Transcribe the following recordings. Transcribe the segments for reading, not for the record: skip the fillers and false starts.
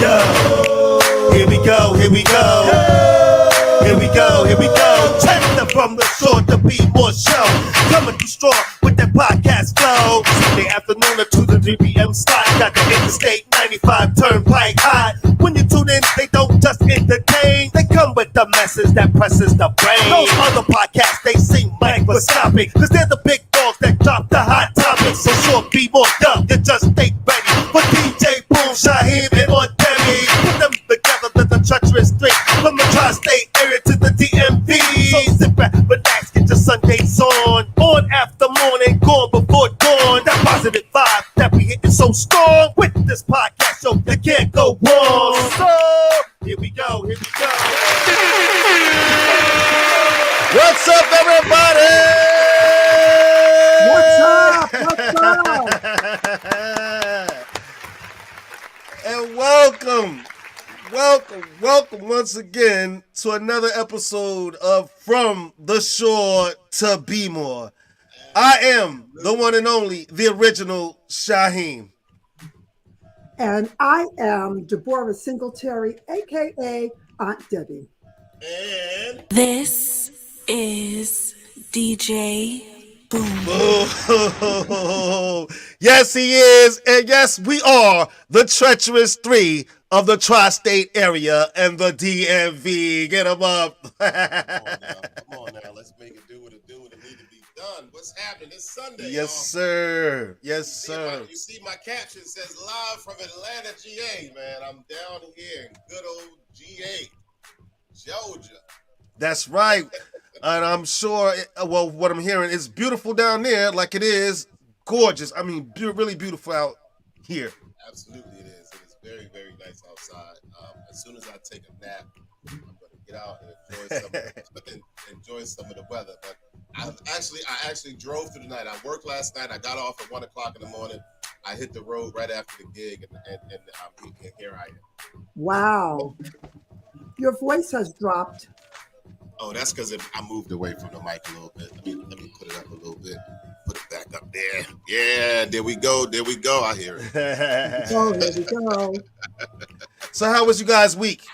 go. Here we go, here we go. Here we go, here we go. Chester from the shore to be more show. Coming through strong with that podcast flow. Sunday afternoon at 2 to 3 p.m. slot. Got the Interstate 95 turnpike hot. When you tune in, they don't just entertain. They come with the message that presses the brain. Those other podcasts, they seem microscopic. Cause they're the big dogs that drop the hot topics. So sure, be more dumb, you just stay ready. For DJ Boom, Shaheem, and Ordemi. Put them together, there's a treacherous three. From the tri-state area to the DMV. So sit back, relax, get your Sundays on. On after morning, gone before dawn. That positive vibe that we hitting so strong. With this podcast show, you can't go wrong. So, here we go, here we go. What's up, everybody? What's up? And welcome once again to another episode of From the Shore to Be More. I am the one and only, the original Shaheem. And I am Deborah Singletary, aka Aunt Debbie. And This is DJ Boom. oh, yes, he is, and yes, we are the treacherous three of the tri-state area and the DMV. Get them up. Come on now, let's make it do what it do and it need to be done. What's happening? It's Sunday. Yes, sir. Yes, sir. You see my caption says live from Atlanta, GA, man. I'm down here in good old GA, Georgia. That's right. And I'm sure, well, what I'm hearing is beautiful down there, like it is gorgeous. I mean, really beautiful out here. Absolutely, it is. It is very, very nice outside. As soon as I take a nap, I'm going to get out and enjoy some of the weather. But I actually drove through the night. I worked last night. I got off at 1 o'clock in the morning. I hit the road right after the gig, and here I am. Wow. Your voice has dropped. Oh, that's because I moved away from the mic a little bit. Let me put it up a little bit. Put it back up there. Yeah, there we go. There we go. I hear it. Oh, there we go. So how was you guys' week?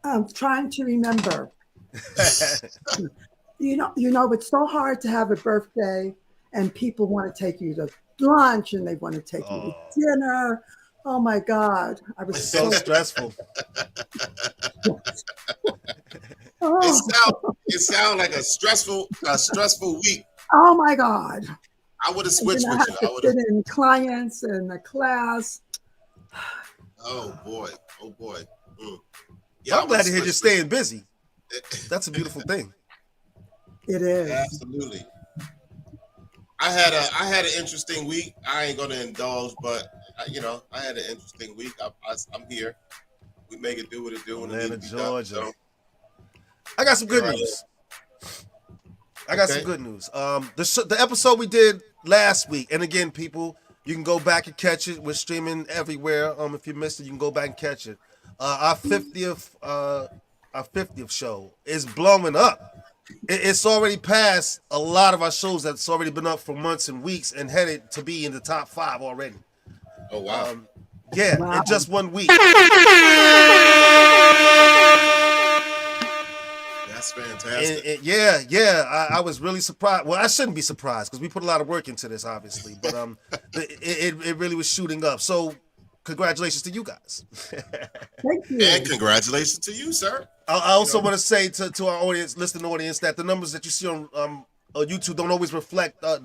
I'm trying to remember. You know, it's so hard to have a birthday and people want to take you to lunch and they want to take you to dinner. Oh my God. I was so stressful. It sound like a stressful week. Oh my God. I would have switched I with have you. to sit in clients and the class. Oh boy. Yeah, I'm glad to hear you're staying busy. That's a beautiful thing. It is. Absolutely. I had an interesting week. I ain't gonna indulge, but I had an interesting week. I'm here. We make it do what it do. Atlanta, Georgia. Done, so. I got some good news. Some good news. The episode we did last week, and again, people, you can go back and catch it. We're streaming everywhere. If you missed it, you can go back and catch it. Our 50th show is blowing up. It's already passed a lot of our shows that's already been up for months and weeks and headed to be in the top 5 already. Oh wow! In just 1 week. That's fantastic. I was really surprised. Well, I shouldn't be surprised because we put a lot of work into this, obviously. But it really was shooting up. So, congratulations to you guys. Thank you. And congratulations to you, sir. I also want to say to our audience, listening audience, that the numbers that you see on YouTube don't always reflect our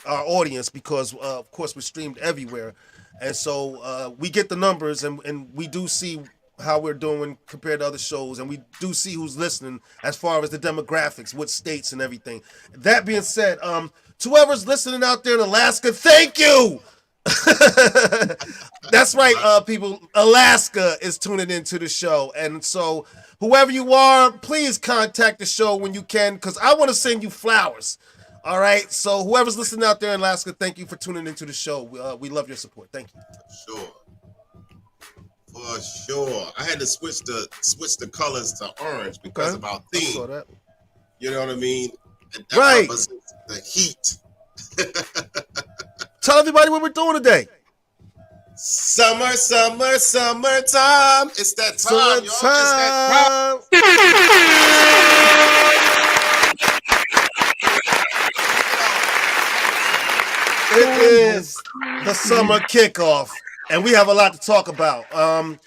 audience because, of course, we're streamed everywhere. And so we get the numbers and we do see how we're doing compared to other shows. And we do see who's listening as far as the demographics, what states and everything. That being said, to whoever's listening out there in Alaska, thank you. That's right, people. Alaska is tuning into the show. And so whoever you are, please contact the show when you can because I want to send you flowers. All right. So whoever's listening out there in Alaska, thank you for tuning into the show. We love your support. Thank you. For sure. I had to switch the colors to orange because of our theme. I saw that. You know what I mean? Right. The heat. Tell everybody what we're doing today. Summer, summer, summertime. It's that time, y'all. It's that time. It is the summer kickoff, and we have a lot to talk about. I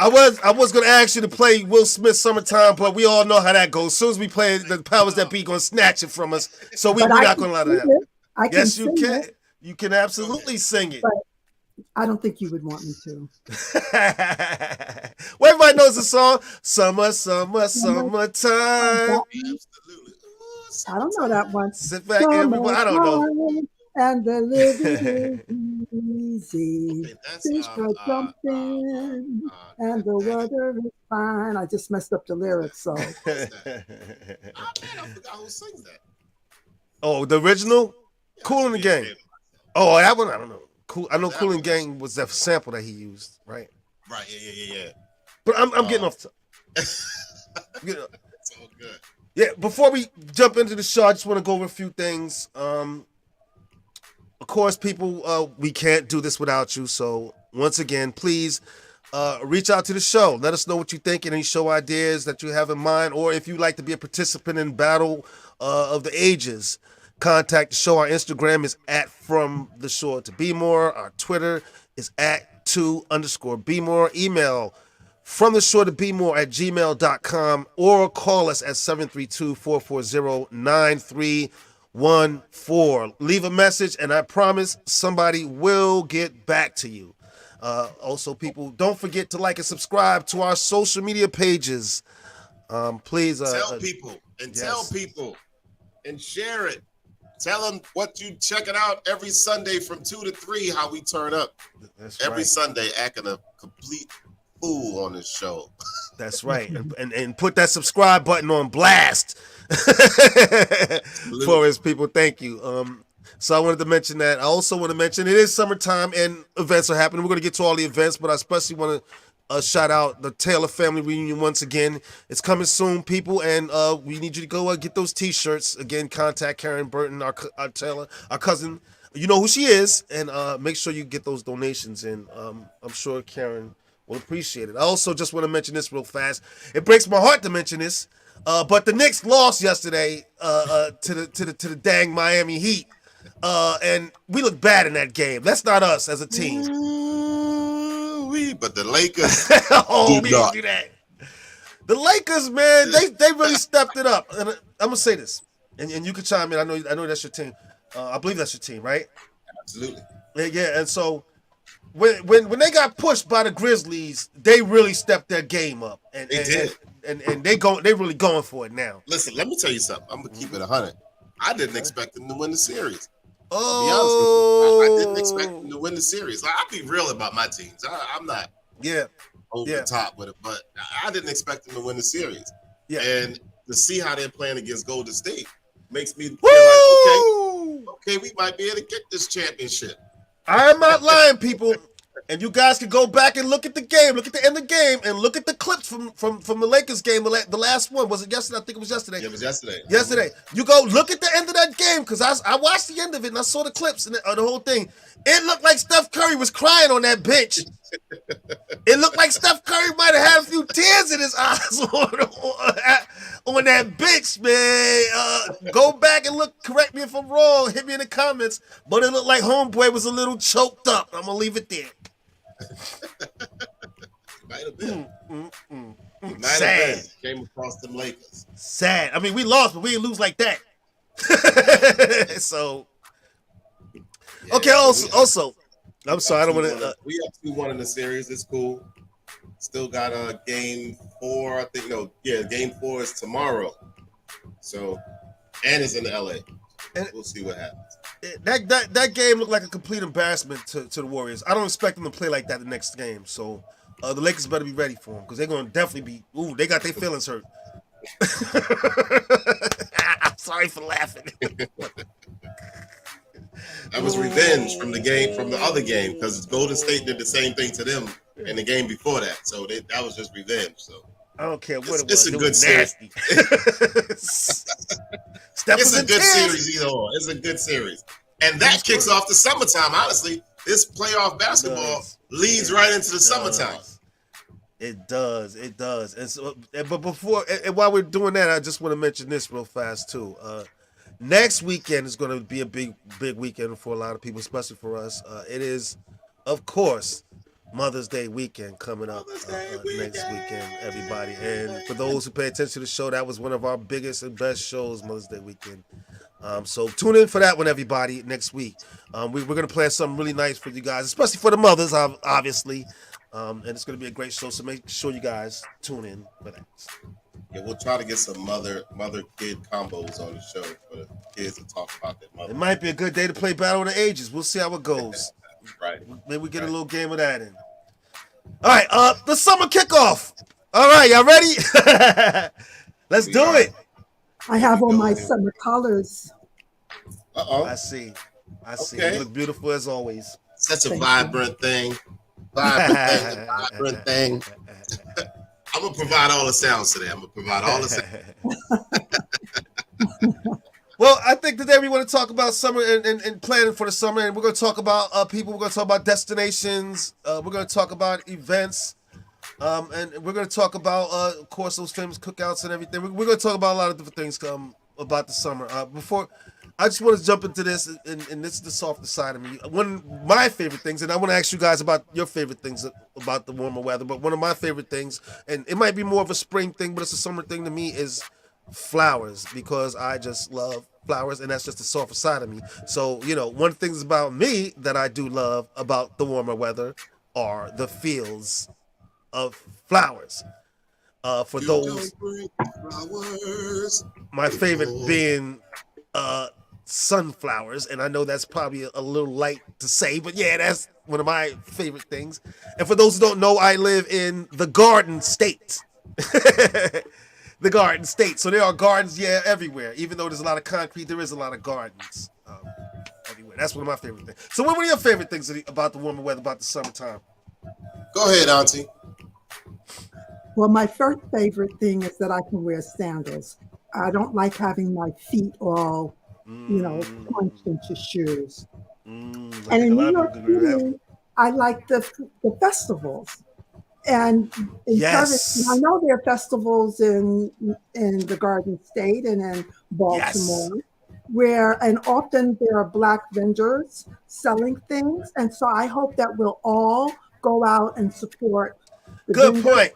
was gonna ask you to play Will Smith "Summertime," but we all know how that goes. As soon as we play it, the powers that be gonna snatch it from us. So we're not gonna allow that happen. I can Yes, you sing can. it, You can absolutely sing it. but I don't think you would want me to. Well, everybody knows the song "Summer, Summer, Summertime." Absolutely. Ooh, I don't know that one. Sit back, everybody. I don't know. Summertime, and the living is easy. Okay, that's Fish are jumping, and the weather is fine. I just messed up the lyrics, so. Oh man, I forgot who sings that. Oh, the original, Cool in the Gang. Oh, that one I don't know. Cool. I know That Cool in one the Gang was that sample that he used, right? Right, yeah. But I'm getting off. Getting off. It's all good. Yeah, before we jump into the show, I just want to go over a few things. Of course, people, we can't do this without you. So once again, please reach out to the show. Let us know what you think and any show ideas that you have in mind, or if you'd like to be a participant in Battle of the Ages. Contact the show. Our Instagram is @FromTheShore2BeMore. Our Twitter is @2_BeMore. Email FromTheShore2BeMore@gmail.com, or call us at 732-440-9314. Leave a message, and I promise somebody will get back to you. Also, people, don't forget to like and subscribe to our social media pages. Please Tell people and tell people and share it. Tell them what you checking out every Sunday from 2 to 3, how we turn up. That's Every right. Sunday acting a complete fool on this show. That's right. And put that subscribe button on blast for us, people. Thank you. So I wanted to mention that. I also want to mention it is summertime and events are happening. We're going to get to all the events, but I especially want to shout out the Taylor family reunion once again. It's coming soon, people, and we need you to go get those T-shirts. Again, contact Karen Burton, our Taylor, our cousin. You know who she is, and make sure you get those donations in. I'm sure Karen will appreciate it. I also just want to mention this real fast. It breaks my heart to mention this, but the Knicks lost yesterday to the dang Miami Heat, and we look bad in that game. That's not us as a team. But the Lakers Oh, did we not. didn't do that. The Lakers, man, they really stepped it up. And I'm gonna say this, and you can chime in. I know that's your team. I believe that's your team, right? Absolutely. Yeah. And so when they got pushed by the Grizzlies, they really stepped their game up, and They did. and they really going for it now. Listen, let me tell you something. I'm gonna keep it 100. I didn't expect them to win the series. To be honest Oh, with you, I didn't expect them to win the series. Like, I'll be real about my teams. I'm not Yeah, over the top with it, but I didn't expect them to win the series. yeah. And to see how they're playing against Golden State makes me feel Woo! like, okay, we might be able to get this championship. I am not lying, people. And you guys can go back and look at the game, look at the end of the game, and look at the clips from the Lakers game, the last one. Was it yesterday? I think it was yesterday. Yeah, it was yesterday. Yesterday. You go look at the end of that game, because I watched the end of it and I saw the clips and the whole thing. It looked like Steph Curry was crying on that bench. It looked like Steph Curry might have had a few tears in his eyes on that bench, man. Go back and look. Correct me if I'm wrong. Hit me in the comments. But it looked like homeboy was a little choked up. I'm going to leave it there. Might have been. Might have Sad. been. Came across them Lakers. Sad. I mean, we lost, but we didn't lose like that. So, Yeah, okay. Also, I'm sorry. I don't want to. We up 2-1 in the series. It's cool. Still got game 4. I think game 4 is tomorrow. So, and it's in LA. And- We'll see what happens. That game looked like a complete embarrassment to the Warriors. I don't expect them to play like that the next game. So the Lakers better be ready for them, because they're going to definitely be. Ooh, they got their feelings hurt. I'm sorry for laughing. That was revenge from the other game, because Golden State did the same thing to them in the game before that. So that was just revenge. So I don't care what it It's was. a It good was series. nasty. Steph it's was a in good tears. series either or. It's a good series. And that kicks off the summertime, honestly. this playoff basketball does. leads right into the summertime. It does. And so, but before and while we're doing that, I just want to mention this real fast too. Next weekend is going to be a big weekend for a lot of people, especially for us. It is, of course, Mother's Day weekend coming up next weekend, everybody. And for those who pay attention to the show, that was one of our biggest and best shows, Mother's Day weekend. So tune in for that one, everybody, next week. We're going to plan something really nice for you guys, especially for the mothers, obviously. And it's going to be a great show, so make sure you guys tune in for that. Yeah, we'll try to get some mother kid combos on the show for the kids to talk about their mother. It might be a good day to play Battle of the Ages. We'll see how it goes. Right. Maybe we get a little game of that in. All right, the summer kickoff. All right, y'all ready? Let's do it. I have on my summer colors. I see. Okay. You look beautiful as always. Such a Thank vibrant thing. Vibrant thing. I'm gonna provide all the sounds today. Well, I think today we want to talk about summer and planning for the summer, and we're going to talk about people. We're going to talk about destinations. We're going to talk about events, and we're going to talk about, of course, those famous cookouts and everything. We're going to talk about a lot of different things about the summer. Before, I just want to jump into this, and this is the softer side of me. One of my favorite things, and I want to ask you guys about your favorite things about the warmer weather, but one of my favorite things, and it might be more of a spring thing, but it's a summer thing to me, is flowers, because I just love flowers, and that's just the softer side of me. So, one of the things about me that I do love about the warmer weather are the fields of flowers. For those, Flowers. my favorite being sunflowers, and I know that's probably a little light to say, but yeah, that's one of my favorite things. And for those who don't know, I live in the Garden State. The Garden State. So there are gardens, everywhere. Even though there's a lot of concrete, there is a lot of gardens everywhere. That's one of my favorite things. So what were your favorite things about the warmer weather, about the summertime? Go ahead, Auntie. Well, my first favorite thing is that I can wear sandals. I don't like having my feet all, punched into shoes. And in New York City, I like the festivals. And in Yes. I know there are festivals in the Garden State and in Baltimore, and often there are Black vendors selling things. And so I hope that we'll all go out and support the Good vendors. point.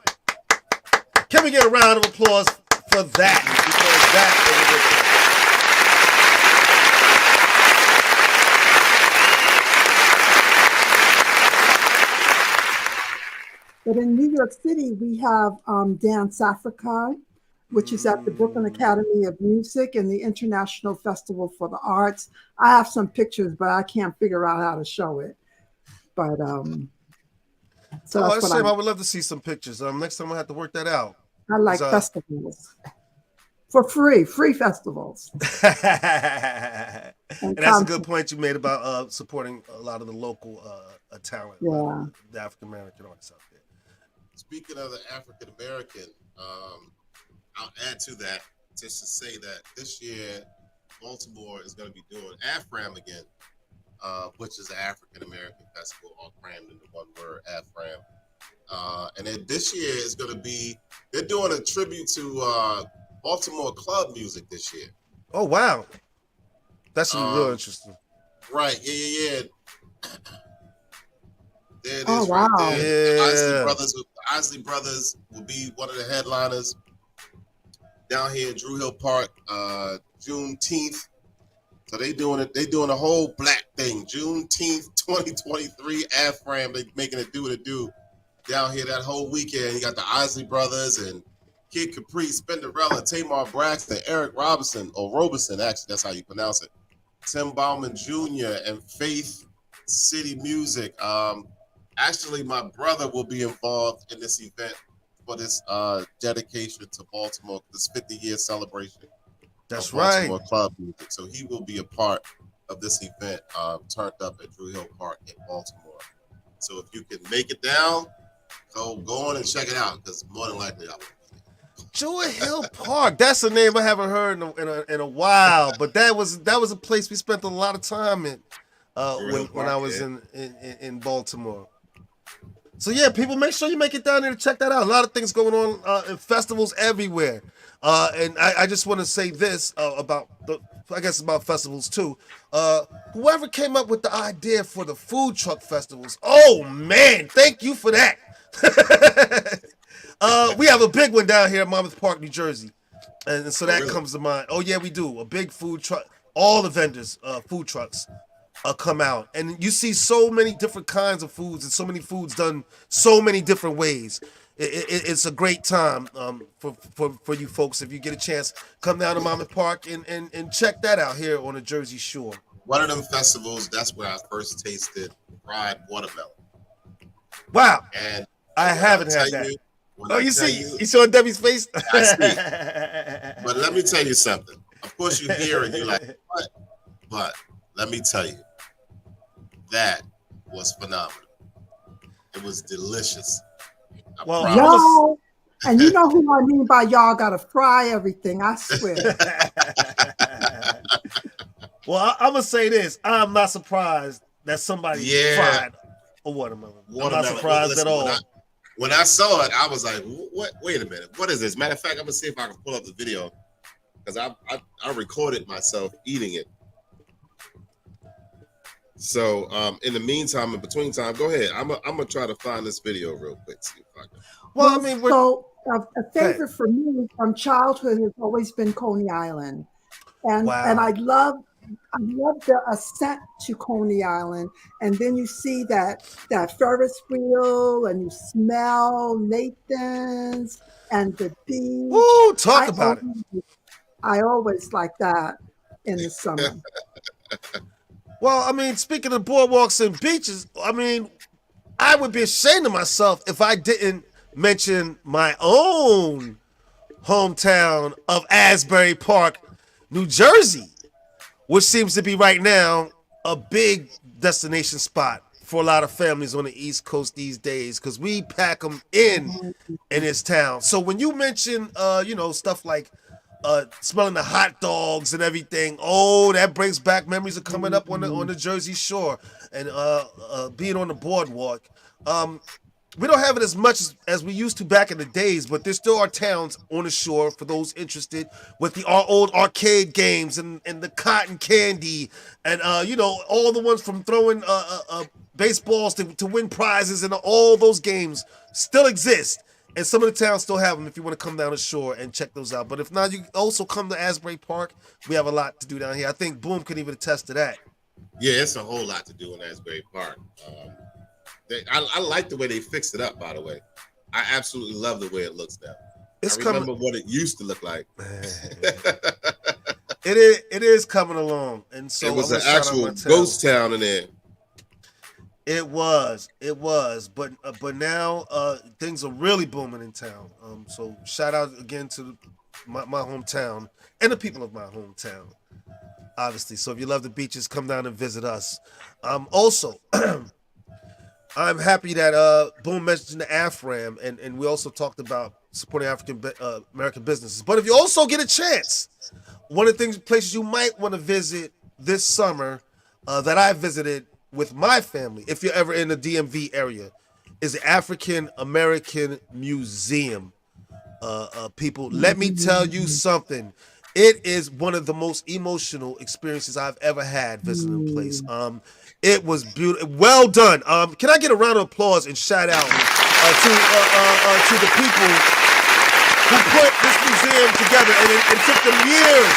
Can we get a round of applause for that? Because that is a good thing. But in New York City, we have Dance Africa, which is at the Brooklyn Academy of Music and the International Festival for the Arts. I have some pictures, but I can't figure out how to show it. But so that's That's what shame. I would love to see some pictures. Next time I have to work that out. I like festivals for free festivals. And that's a good point you made about supporting a lot of the local talent, Yeah. the African American artists out there. Speaking of the African American, I'll add to that just to say that this year Baltimore is going to be doing AFRAM again, which is the African American Festival, all crammed into one word, AFRAM. And then this year is going to be, they're doing a tribute to Baltimore club music this year. Oh, wow. That's real interesting. Right, yeah. There it is. Oh, right wow. there. Yeah. The Isley Brothers will be one of the headliners down here in Drew Hill Park, Juneteenth. So they doing a whole black thing. Juneteenth 2023 AFRAM, they making it do what it do down here that whole weekend. You got the Isley Brothers and Kid Capri, Spinderella, Tamar Braxton, Eric Robinson, or Robeson, actually, that's how you pronounce it. Tim Bauman Jr. and Faith City Music. Actually, my brother will be involved in this event for this dedication to Baltimore, this 50-year celebration. That's of Baltimore right. club music. So he will be a part of this event, turned up at Drew Hill Park in Baltimore. So if you can make it down, go on and check it out, because more than likely I will. Drew Hill Park. That's a name I haven't heard in a while, but that was a place we spent a lot of time in. when I was in Baltimore. So yeah, people, make sure you make it down there to check that out. A lot of things going on in festivals everywhere. And I just want to say this about about festivals too. Whoever came up with the idea for the food truck festivals, oh man, thank you for that. We have a big one down here at Monmouth Park, New Jersey. And so that comes to mind. Oh yeah, we do. A big food truck. All the vendors, food trucks, come out, and you see so many different kinds of foods and so many foods done so many different ways. It's a great time for you folks. If you get a chance, come down to Monmouth Park and check that out here on the Jersey Shore. One of them festivals, that's where I first tasted fried watermelon. Wow. And I haven't had that. You saw Debbie's face? I see. But let me tell you something. Of course, you hear it, you're like, what? But let me tell you, that was phenomenal. It was delicious. Well, y'all, and you know who I mean by y'all gotta fry everything, I swear. Well, I'm gonna say this. I'm not surprised that somebody fried a watermelon. I'm not surprised at all. When I saw it, I was like, what? Wait a minute. What is this? Matter of fact, I'm gonna see if I can pull up the video, because I recorded myself eating it. So in the meantime, in between time, go ahead. I'm gonna try to find this video real quick. See if I can. Well, I mean, a favorite for me from childhood has always been Coney Island, and I love the ascent to Coney Island, and then you see that Ferris wheel, and you smell Nathan's and the beach. Ooh, talk about it. I always like that in the summer. Well, I mean, speaking of boardwalks and beaches, I mean, I would be ashamed of myself if I didn't mention my own hometown of Asbury Park, New Jersey, which seems to be right now a big destination spot for a lot of families on the East Coast these days, because we pack them in this town. So when you mention, stuff like smelling the hot dogs and everything, that brings back memories of coming up on the Jersey Shore and being on the boardwalk. We don't have it as much as we used to back in the days, but there still are towns on the shore for those interested with our old arcade games and the cotton candy and all the ones from throwing baseballs to win prizes, and all those games still exist. And some of the towns still have them if you want to come down the shore and check those out. But if not, you also come to Asbury Park. We have a lot to do down here. I think Boom could even attest to that. Yeah, it's a whole lot to do in Asbury Park. I like the way they fixed it up, by the way. I absolutely love the way it looks now. I remember what it used to look like. It is coming along. And so it was an actual ghost town in there. It was, but now things are really booming in town. So shout out again to my hometown and the people of my hometown, obviously. So if you love the beaches, come down and visit us. Also, I'm happy that Boom mentioned the AFRAM, and we also talked about supporting African American businesses. But if you also get a chance, one of the places you might want to visit this summer that I visited with my family, if you're ever in the DMV area, is the African American Museum. People, let me tell you something. It is one of the most emotional experiences I've ever had visiting the place. It was beautiful. Well done. Can I get a round of applause and shout out to the people who put this museum together? And it took them years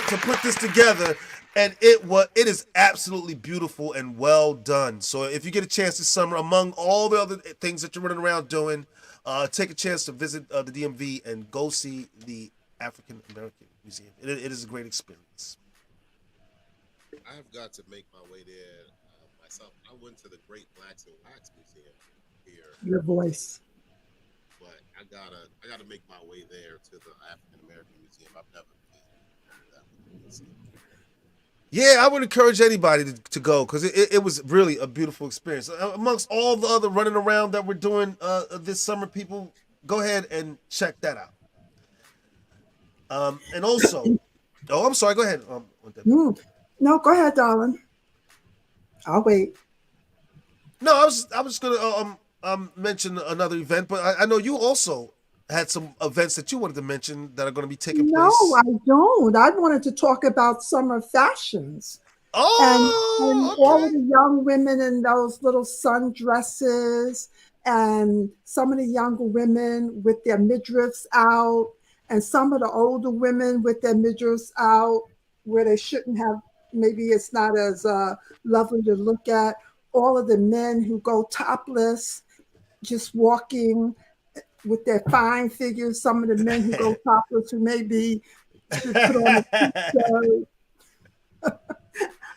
to put this together. And it is absolutely beautiful and well done. So if you get a chance this summer, among all the other things that you're running around doing, take a chance to visit the DMV and go see the African American Museum. It is a great experience. I've got to make my way there myself. I went to the Great Blacks and Wax Museum here. Your voice. But I gotta make my way there to the African American Museum. I've never been. Yeah, I would encourage anybody to go, because it was really a beautiful experience. Amongst all the other running around that we're doing this summer, people, go ahead and check that out. And also, I'm sorry, go ahead. No, go ahead, darling. I'll wait. No, I was gonna mention another event, but I know you also had some events that you wanted to mention that are going to be taking No, place. I don't. I wanted to talk about summer fashions and Oh, all of okay. the young women in those little sundresses and some of the younger women with their midriffs out and some of the older women with their midriffs out where they shouldn't have. Maybe it's not as lovely to look at. All of the men who go topless, just walking with their fine figures. Some of the men who go topless who maybe just put on a t-shirt.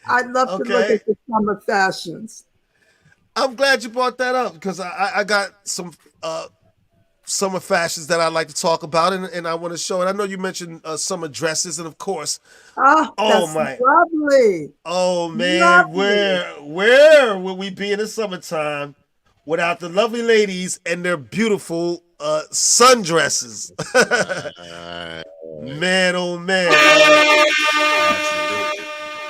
I'd love to look Okay. at the summer fashions. I'm glad you brought that up because I got some summer fashions that I'd like to talk about and I want to show it. I know you mentioned summer dresses, and of course, Oh, oh that's my, lovely. oh man, Lovely. where would we be in the summertime without the lovely ladies and their beautiful sundresses? Right. Man, oh man, Absolutely.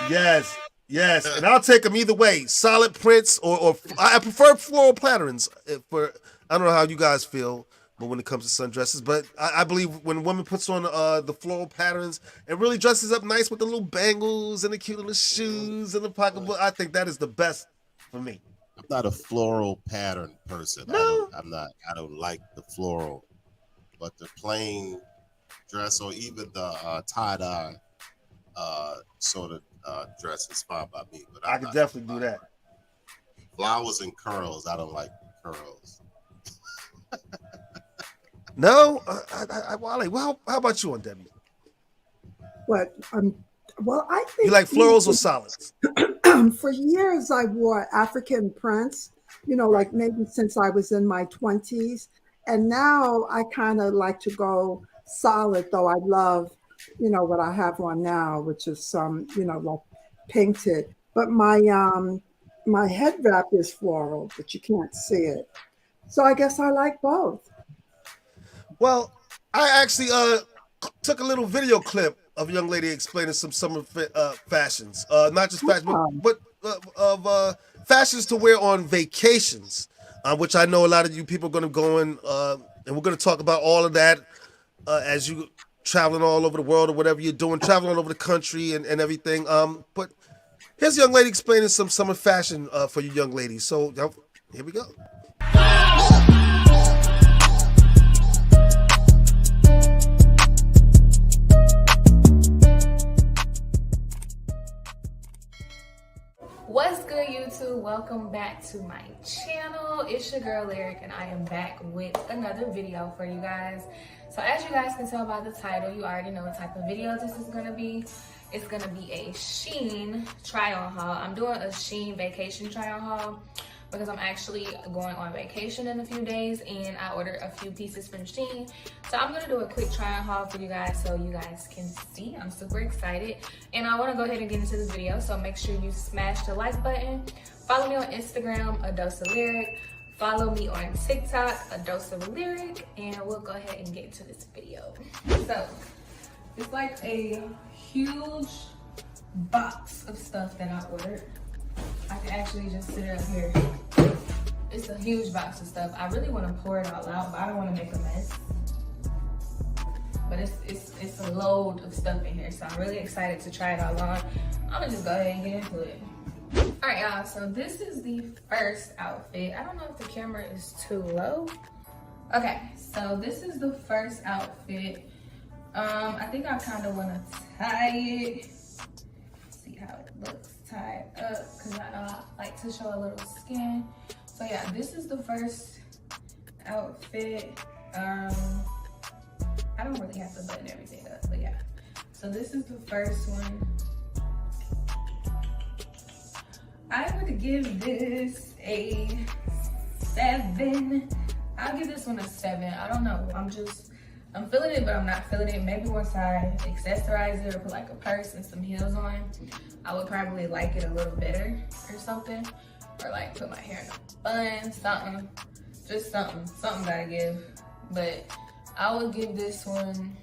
yes. Yes, and I'll take them either way. Solid prints or I prefer floral patterns. For I don't know how you guys feel, but when it comes to sundresses, but I believe when a woman puts on the floral patterns and really dresses up nice with the little bangles and the cute little shoes and the pocketbook, I think that is the best for me. I'm not a floral pattern person. No, I don't like the floral, but the plain dress or even the tie dye sort of dress is fine by me. But I I'm could not definitely do that. flowers and curls. I don't like curls. No, Wale, well, how about you on Debbie? But well, I You think like florals or solids? for years I wore African prints, Right. like maybe since I was in my 20s. And now I kind of like to go solid, though I love, what I have on now, which is some, like painted. But my head wrap is floral, but you can't see it. So I guess I like both. Well, I actually took a little video clip of a young lady explaining some summer fashions, not just fashion, Um, but of fashions to wear on vacations, which I know a lot of you people are going to go in, and we're going to talk about all of that as you traveling all over the world or whatever you're doing, traveling all over the country and everything. But here's a young lady explaining some summer fashion for you young ladies. So here we go. What's good, YouTube? Welcome back to my channel. It's your girl Lyric, and I am back with another video for you guys. So as you guys can tell by the title, you already know what type of video this is gonna be. It's gonna be a Shein try-on haul. I'm doing a Shein vacation try-on haul because I'm actually going on vacation in a few days and I ordered a few pieces from Shein. So I'm gonna do a quick try-on haul for you guys so you guys can see. I'm super excited. And I wanna go ahead and get into this video, so make sure you smash the like button. Follow me on Instagram, A Dose of Lyric. Follow me on TikTok, A Dose of Lyric, and we'll go ahead and get into this video. So, it's like a huge box of stuff that I ordered. I can actually just sit it up here. It's a huge box of stuff. I really want to pour it all out, but I don't want to make a mess. But it's a load of stuff in here, so I'm really excited to try it all on. I'm gonna just go ahead and get into it. All right, y'all, so this is the first outfit. I don't know if the camera is too low. Okay, so this is the first outfit. I think I kind of want to tie it. See how it looks tied up, because I know I like to show a little skin. So yeah, this is the first outfit. I don't really have to button everything up, but yeah. So this is the first one. I would give this a 7. I'll give this one a 7. I don't know. I'm feeling it, but I'm not feeling it. Maybe once I accessorize it or put like a purse and some heels on, I would probably like it a little better or something. Or like put my hair in a bun, something. Just something. Something gotta give. But I would give this one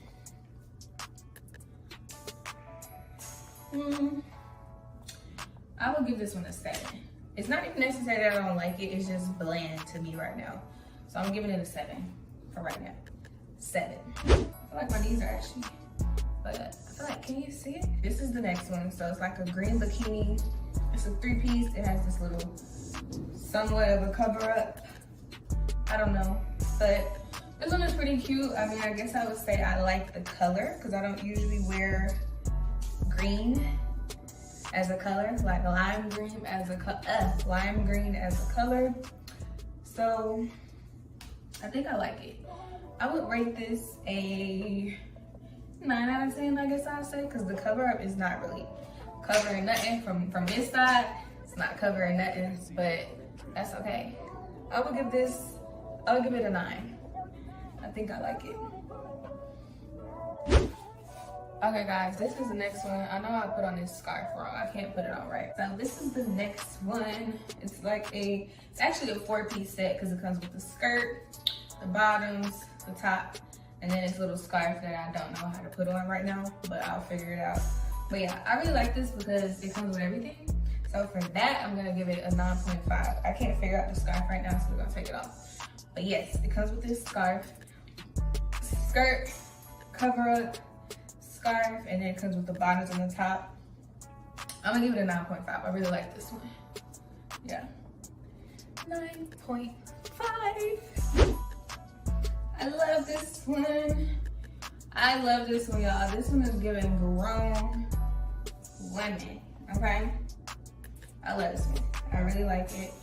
I will give this one a 7. It's not even necessary that I don't like it. It's just bland to me right now. So I'm giving it a 7 for right now. 7. I feel like my knees are actually, but I feel like, can you see it? This is the next one. So it's like a green bikini. It's a 3-piece. It has this little, somewhat of a cover up. I don't know, but this one is pretty cute. I mean, I guess I would say I like the color because I don't usually wear green as a color, like lime green as a color. So I think I like it. I would rate this a 9 out of 10, I guess I'd say, because the cover up is not really covering nothing from this side. It's not covering nothing, but that's okay. I would give it a 9. I think I like it. Okay guys, this is the next one. I know I put on this scarf wrong. I can't put it on right. So this is the next one. It's like it's actually a 4-piece set because it comes with the skirt, the bottoms, the top, and then this little scarf that I don't know how to put on right now, but I'll figure it out. But yeah, I really like this because it comes with everything. So for that, I'm gonna give it a 9.5. I can't figure out the scarf right now, so we're gonna take it off. But yes, it comes with this scarf, skirt, cover up, scarf, and then it comes with the bottoms and the top. I'm gonna give it a 9.5. I really like this one. Yeah, 9.5. I love this one. I love this one, y'all. This one is giving grown women, okay? I love this one. I really like it.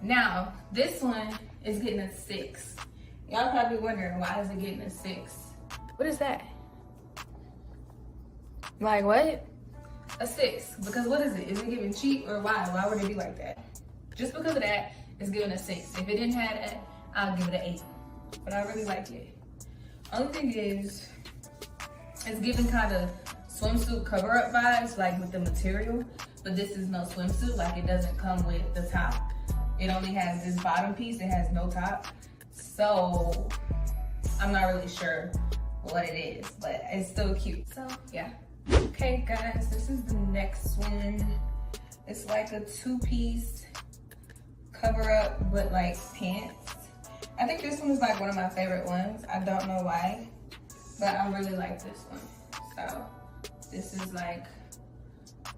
Now, this one is getting a 6. Y'all probably wondering, why is it getting a 6? What is that? Like what? A 6. Because what is it? Is it giving cheap or why? Why would it be like that? Just because of that, it's giving a 6. If it didn't have that, I'll give it an 8. But I really like it. Only thing is, it's giving kind of swimsuit cover-up vibes, like with the material. But this is no swimsuit. Like it doesn't come with the top. It only has this bottom piece. It has no top. So I'm not really sure what it is, but it's still cute. So yeah. Okay guys, this is the next one. It's like a 2-piece cover up but like pants. I think this one is like one of my favorite ones. I don't know why, but I really like this one. So this is like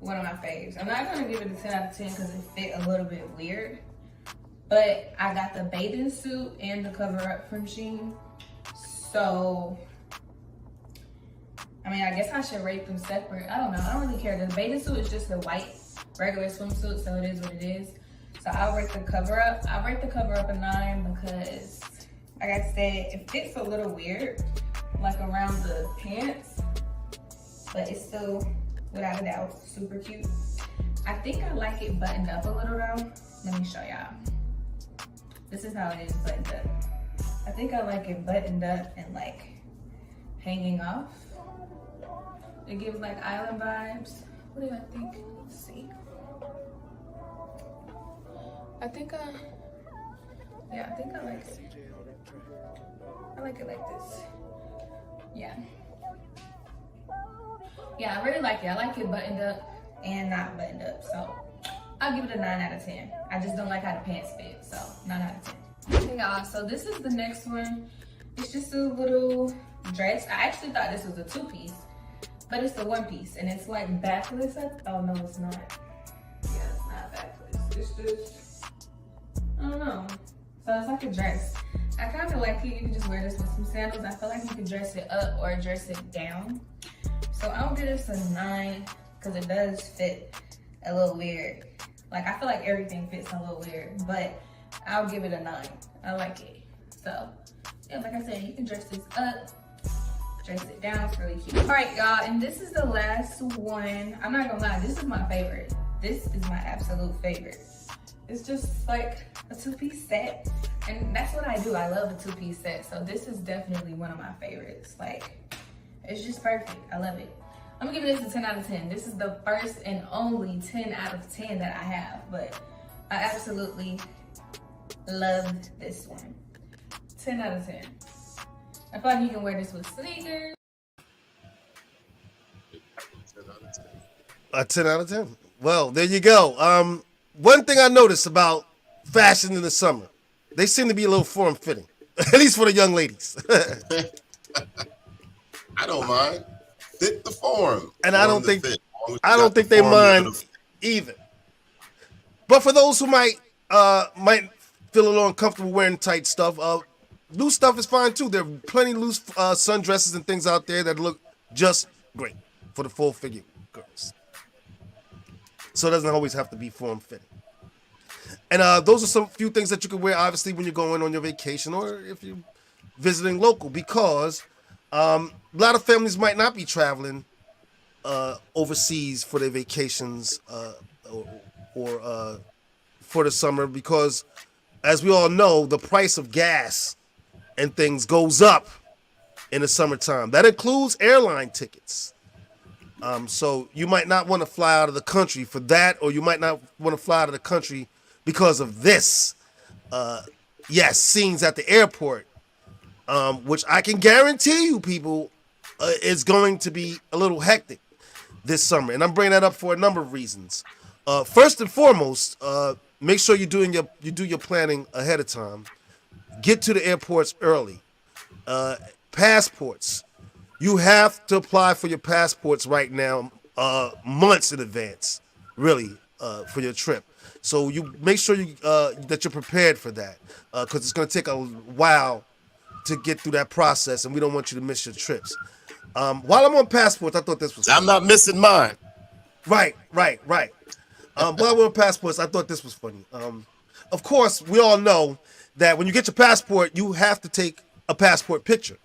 one of my faves. I'm not gonna give it a 10 out of 10 because it fit a little bit weird, but I got the bathing suit and the cover up from Shein. So I mean, I guess I should rate them separate. I don't know. I don't really care. The bathing suit is just a white regular swimsuit, so it is what it is. So I'll rate the cover up. I'll rate the cover up a 9 because, like I said, it fits a little weird, like around the pants, but it's still, without a doubt, super cute. I think I like it buttoned up a little though. Let me show y'all. This is how it is buttoned up. I think I like it buttoned up and like hanging off. It gives like island vibes. What do I think? Let's see. I think I like it. I like it like this. Yeah. Yeah, I really like it. I like it buttoned up and not buttoned up. So I'll give it a 9 out of 10. I just don't like how the pants fit. So 9 out of 10. Okay y'all, so this is the next one. It's just a little dress. I actually thought this was a 2-piece, but it's a 1-piece and it's like backless. Oh no, it's not. Yeah, it's not backless. It's just, I don't know. So it's like a dress. I kind of like it. You can just wear this with some sandals. I feel like you can dress it up or dress it down. So I'll give this a 9 because it does fit a little weird. Like I feel like everything fits a little weird, but I'll give it a 9. I like it. So yeah, like I said, you can dress this up, dress it down. It's really cute. All right, y'all, and this is the last one. I'm not gonna lie, this is my favorite. This is my absolute favorite. It's just like a 2-piece set, and that's what I do. I love a 2-piece set, so this is definitely one of my favorites. Like, it's just perfect. I love it. I'm gonna give this a 10 out of 10. This is the first and only 10 out of 10 that I have, but I absolutely loved this one. 10 out of 10. I feel like you can wear this with sneakers. 10 out of 10. A 10 out of 10. Well, there you go. One thing I noticed about fashion in the summer, they seem to be a little form-fitting, at least for the young ladies. I don't mind. Fit the form. And I don't think the they form, mind either. But for those who might feel a little uncomfortable wearing tight stuff, loose stuff is fine too. There are plenty of loose sundresses and things out there that look just great for the full figure girls. So it doesn't always have to be form fitting. And those are some few things that you can wear, obviously, when you're going on your vacation or if you're visiting local, because a lot of families might not be traveling overseas for their vacations or for the summer, because, as we all know, the price of gas and things goes up in the summertime. That includes airline tickets. So you might not want to fly out of the country for that, or you might not want to fly out of the country because of this. Scenes at the airport, which I can guarantee you, people, is going to be a little hectic this summer. And I'm bringing that up for a number of reasons. First and foremost, make sure you do your planning ahead of time. Get to the airports early. Passports. You have to apply for your passports right now, months in advance, really, for your trip. So you make sure that you're prepared for that, because it's going to take a while to get through that process, and we don't want you to miss your trips. While I'm on passports, I thought this was... I'm not missing mine. Right. While we're on passports, I thought this was funny. Of course, we all know that when you get your passport, you have to take a passport picture.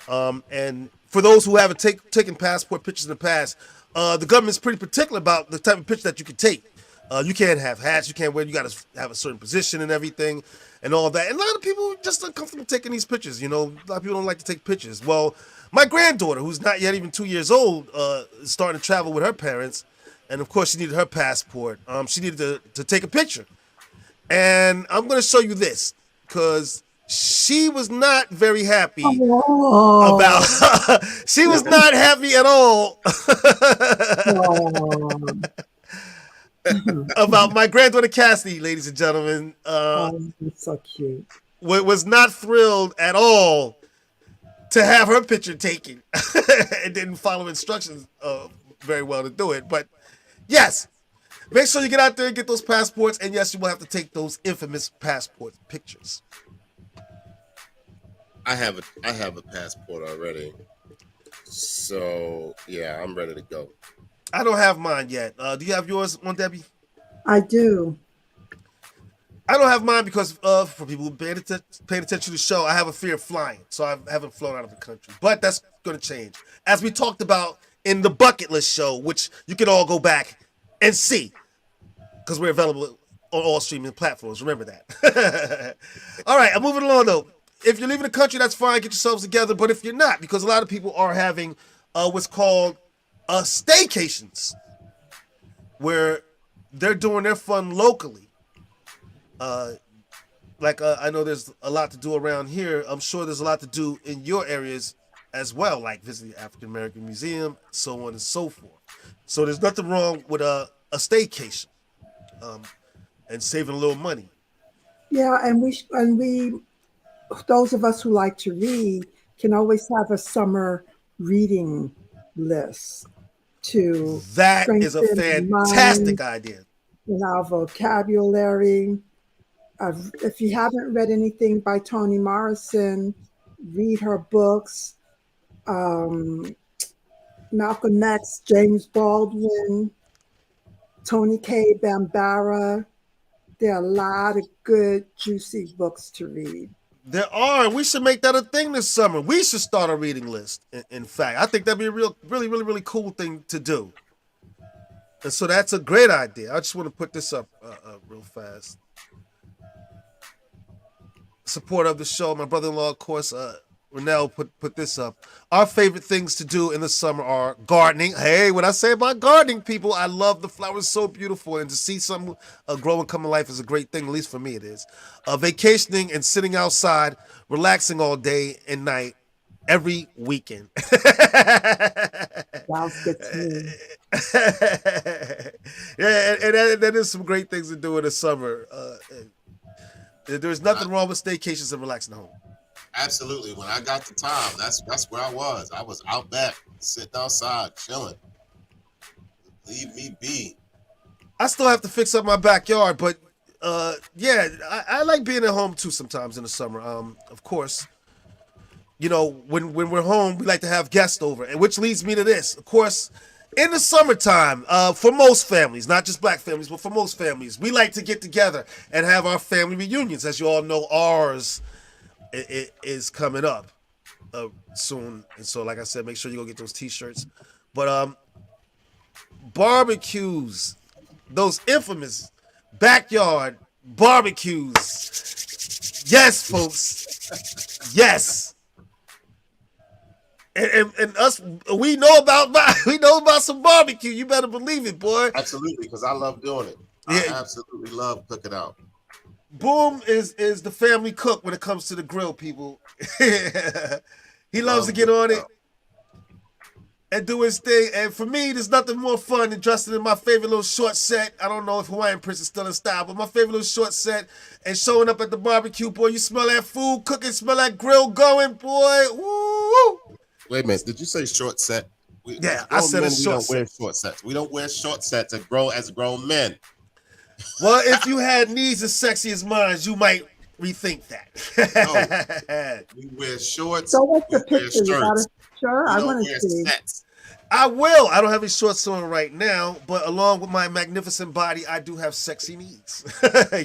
And for those who haven't taken passport pictures in the past, the government's pretty particular about the type of picture that you can take. You can't have hats, you can't wear, you got to have a certain position and everything and all that. And a lot of people are just uncomfortable taking these pictures. You know, a lot of people don't like to take pictures. Well, my granddaughter, who's not yet even 2 years old, is starting to travel with her parents. And of course, she needed her passport. She needed to take a picture. And I'm going to show you this, because she was not very happy about. She was not happy at all about my granddaughter Cassidy, ladies and gentlemen. That's so cute. Was not thrilled at all to have her picture taken. And didn't follow instructions very well to do it. But yes, make sure you get out there and get those passports. And yes, you will have to take those infamous passport pictures. I have a passport already, so yeah, I'm ready to go. I don't have mine yet. Do you have yours, Aunt Debbie? I do. I don't have mine because for people who paying attention to the show, I have a fear of flying, so I haven't flown out of the country. But that's going to change, as we talked about in the Bucket List show, which you can all go back and see, because we're available on all streaming platforms. Remember that. All right, I'm moving along though. If you're leaving the country, that's fine. Get yourselves together. But if you're not, because a lot of people are having what's called staycations, where they're doing their fun locally. I know there's a lot to do around here. I'm sure there's a lot to do in your areas as well, like visiting the African American Museum, so on and so forth. So there's nothing wrong with a staycation and saving a little money. Yeah, and we those of us who like to read can always have a summer reading list to That is a fantastic idea. In our vocabulary. If you haven't read anything by Toni Morrison, read her books. Malcolm X, James Baldwin, Tony K. Bambara. There are a lot of good, juicy books to read. There are. We should make that a thing this summer. We should start a reading list. In fact, I think that'd be a really cool thing to do. And so that's a great idea. I just want to put this up real fast. Support of the show. My brother-in-law, of course, Renell put this up. Our favorite things to do in the summer are gardening. Hey, when I say about gardening, people, I love the flowers, so beautiful, and to see some grow and come to life is a great thing. At least for me, it is. Vacationing and sitting outside, relaxing all day and night, every weekend. Sounds good to me. Yeah, and that is some great things to do in the summer. There's nothing wrong with staycations and relaxing at home. Absolutely. When I got the time, that's where I was. I was out back, sitting outside, chilling. Leave me be. I still have to fix up my backyard, but yeah, I like being at home too sometimes in the summer. Of course, you know, when we're home, we like to have guests over, and which leads me to this. Of course, in the summertime, for most families, not just black families, but for most families, we like to get together and have our family reunions. As you all know, ours is coming up soon, and so like I said, make sure you go get those T-shirts. But barbecues, those infamous backyard barbecues. Yes, folks. Yes. And us, we know about some barbecue. You better believe it, boy. Absolutely, because I love doing it. Yeah. I absolutely love cooking out. Boom is the family cook when it comes to the grill, people. He loves to get on it and do his thing. And for me, there's nothing more fun than dressing in my favorite little short set. I don't know if Hawaiian Prince is still in style, but my favorite little short set and showing up at the barbecue, boy. You smell that food cooking, smell that grill going, boy. Woo! Wait a minute, did you say short set? Yeah, I said a short set. We don't wear short sets. We don't wear short sets as grown men. Well, if you had knees as sexy as mine, you might rethink that. No, we wear shorts. So what's the we wear picture? You got a shirts. sure? We I don't want to wear see. sets. I will. I don't have any shorts on right now, but along with my magnificent body, I do have sexy knees.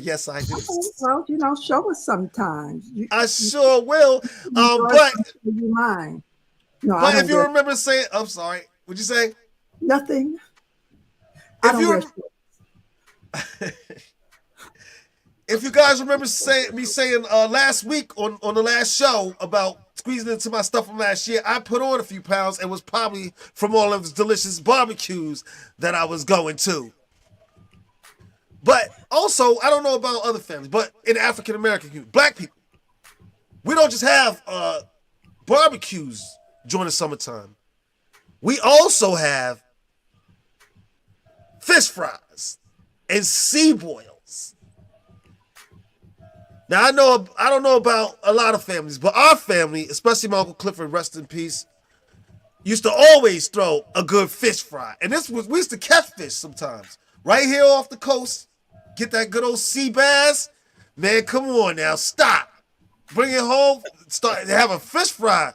Yes, I do. Okay, well, you know, show us sometimes. I sure will. But But you mind? No, I but don't if you wear remember saying, I'm sorry, what'd you say? nothing. I If don't you wear shorts. if you guys remember me saying last week on the last show about squeezing into my stuff from last year, I put on a few pounds and was probably from all of those delicious barbecues that I was going to. But also, I don't know about other families, but in African American community, black people, we don't just have barbecues during the summertime. We also have fish fries and sea boils. Now I don't know about a lot of families, but our family, especially my Uncle Clifford, rest in peace, used to always throw a good fish fry. And we used to catch fish sometimes. Right here off the coast, get that good old sea bass. Man, come on now, stop. Bring it home, start have a fish fry.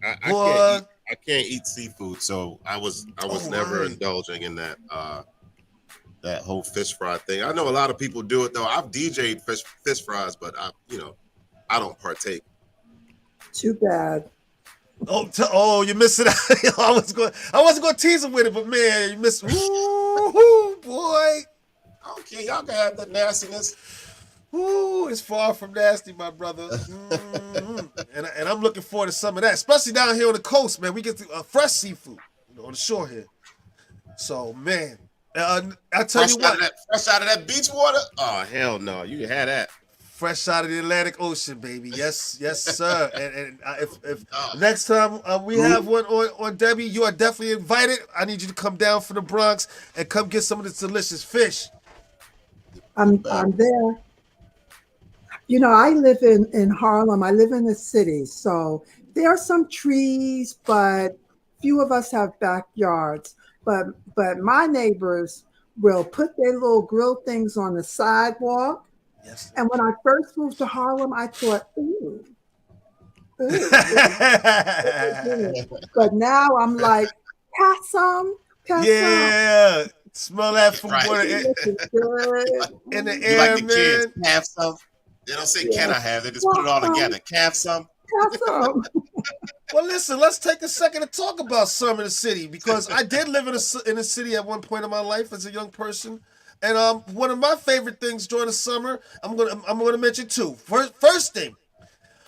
I can't eat seafood, so I was never right. indulging in that that whole fish fry thing. I know a lot of people do it though. I've DJ'd fish fries, but I don't partake. Too bad. Oh, you missed it out. I wasn't going to tease him with it, but man, you missed. Ooh, boy. Okay, y'all can have the nastiness. Ooh, it's far from nasty, my brother. Mm-hmm. And I'm looking forward to some of that, especially down here on the coast, man. We get fresh seafood on the shore here. So, man, I tell you what. Fresh out of that beach water? Oh, hell no. You can have that. Fresh out of the Atlantic Ocean, baby. Yes, sir. And if next time we have one on Debbie, you are definitely invited. I need you to come down from the Bronx and come get some of this delicious fish. I'm there. You know, I live in Harlem. I live in the city, so there are some trees, but few of us have backyards. But my neighbors will put their little grill things on the sidewalk. Yes. And when I first moved to Harlem, I thought, ooh. But now I'm like, pass some. Yeah. Smell that food Right. in the You air, like the man. kids, have some. They don't say, can I have? They just put it all together. Have some. Pass some. Well, listen, let's take a second to talk about summer in the city, because I did live in a city at one point in my life as a young person. And one of my favorite things during the summer, I'm gonna mention two. First thing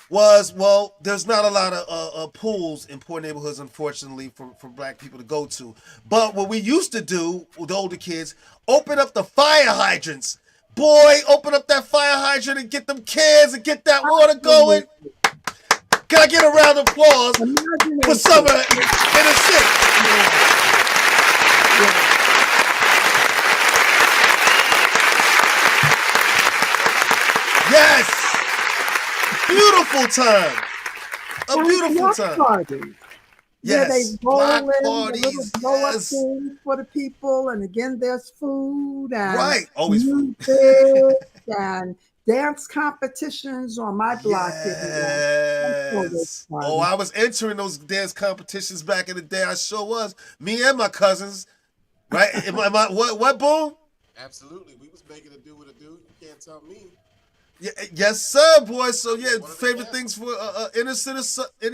was, well, there's not a lot of pools in poor neighborhoods, unfortunately, for black people to go to. But what we used to do with the older kids, open up the fire hydrants. Boy, open up that fire hydrant and get them cans and get that water going. Can I get a round of applause Imagination. for Summer in the city? Yes. Beautiful time. A beautiful block time. parties. Yes. Where they roll Block in the parties. little blow up Yes. things for the people, and again there's food and Right. Always food. music and dance competitions on my block. Yes. Oh, I was entering those dance competitions back in the day. I sure was. Me and my cousins. Right? Am I what, Boom? Absolutely. We was making it do what it do. You can't tell me. Yeah, yes, sir, boy. So yeah, One of the favorite best. things for inner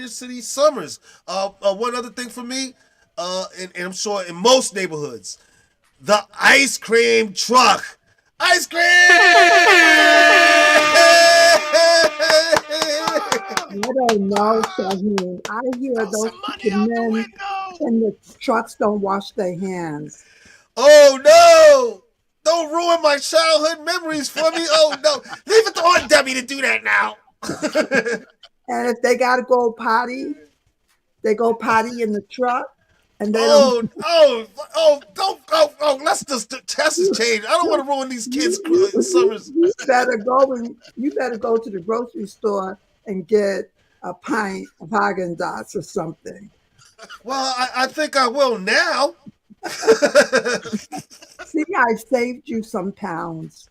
city summers. One other thing for me, and I'm sure in most neighborhoods, the ice cream truck. Ice cream. I don't know, Shaheen. I hear Throw those some money out the men window. in the trucks don't wash their hands. Oh no! Don't ruin my childhood memories for me. Oh no! Leave it to Aunt Debbie to do that now. And if they got to go potty, they go potty in the truck. And they don't. Let's just test is change. I don't want to ruin these kids' summers. You better go to the grocery store and get a pint of Haagen-Dazs or something. Well, I think I will now. See, I saved you some pounds.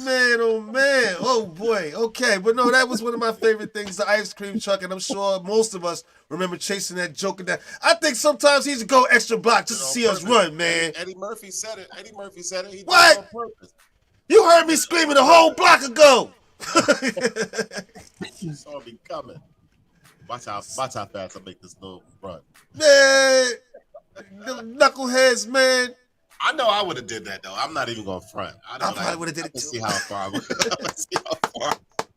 Man, oh man, oh boy. Okay, but no, that was one of my favorite things, the ice cream truck, and I'm sure most of us remember chasing that joke. And that I think sometimes he should go extra block just to see us run, man. Eddie Murphy said it. He did What? it on purpose. You heard me screaming a whole block ago. You saw me coming. Watch how fast I make this little run. Man, knuckleheads, man. I know I would have did that though. I'm not even gonna front. I probably would have did it too. See how far.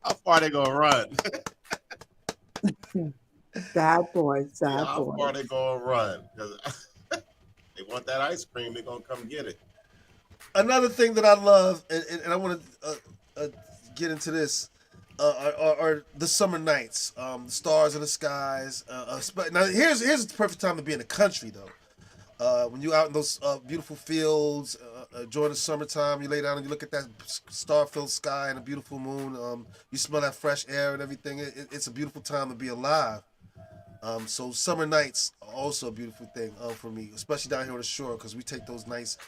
How far they gonna run? Bad boy, sad How boy. far they gonna run? Because they want that ice cream. They gonna come get it. Another thing that I love, and I want to get into this, are the summer nights, the stars in the skies. Now here's the perfect time to be in the country though. When you're out in those beautiful fields during the summertime, you lay down and you look at that star-filled sky and a beautiful moon. You smell that fresh air and everything. It's a beautiful time to be alive. So summer nights are also a beautiful thing for me, especially down here on the shore, because we take those nice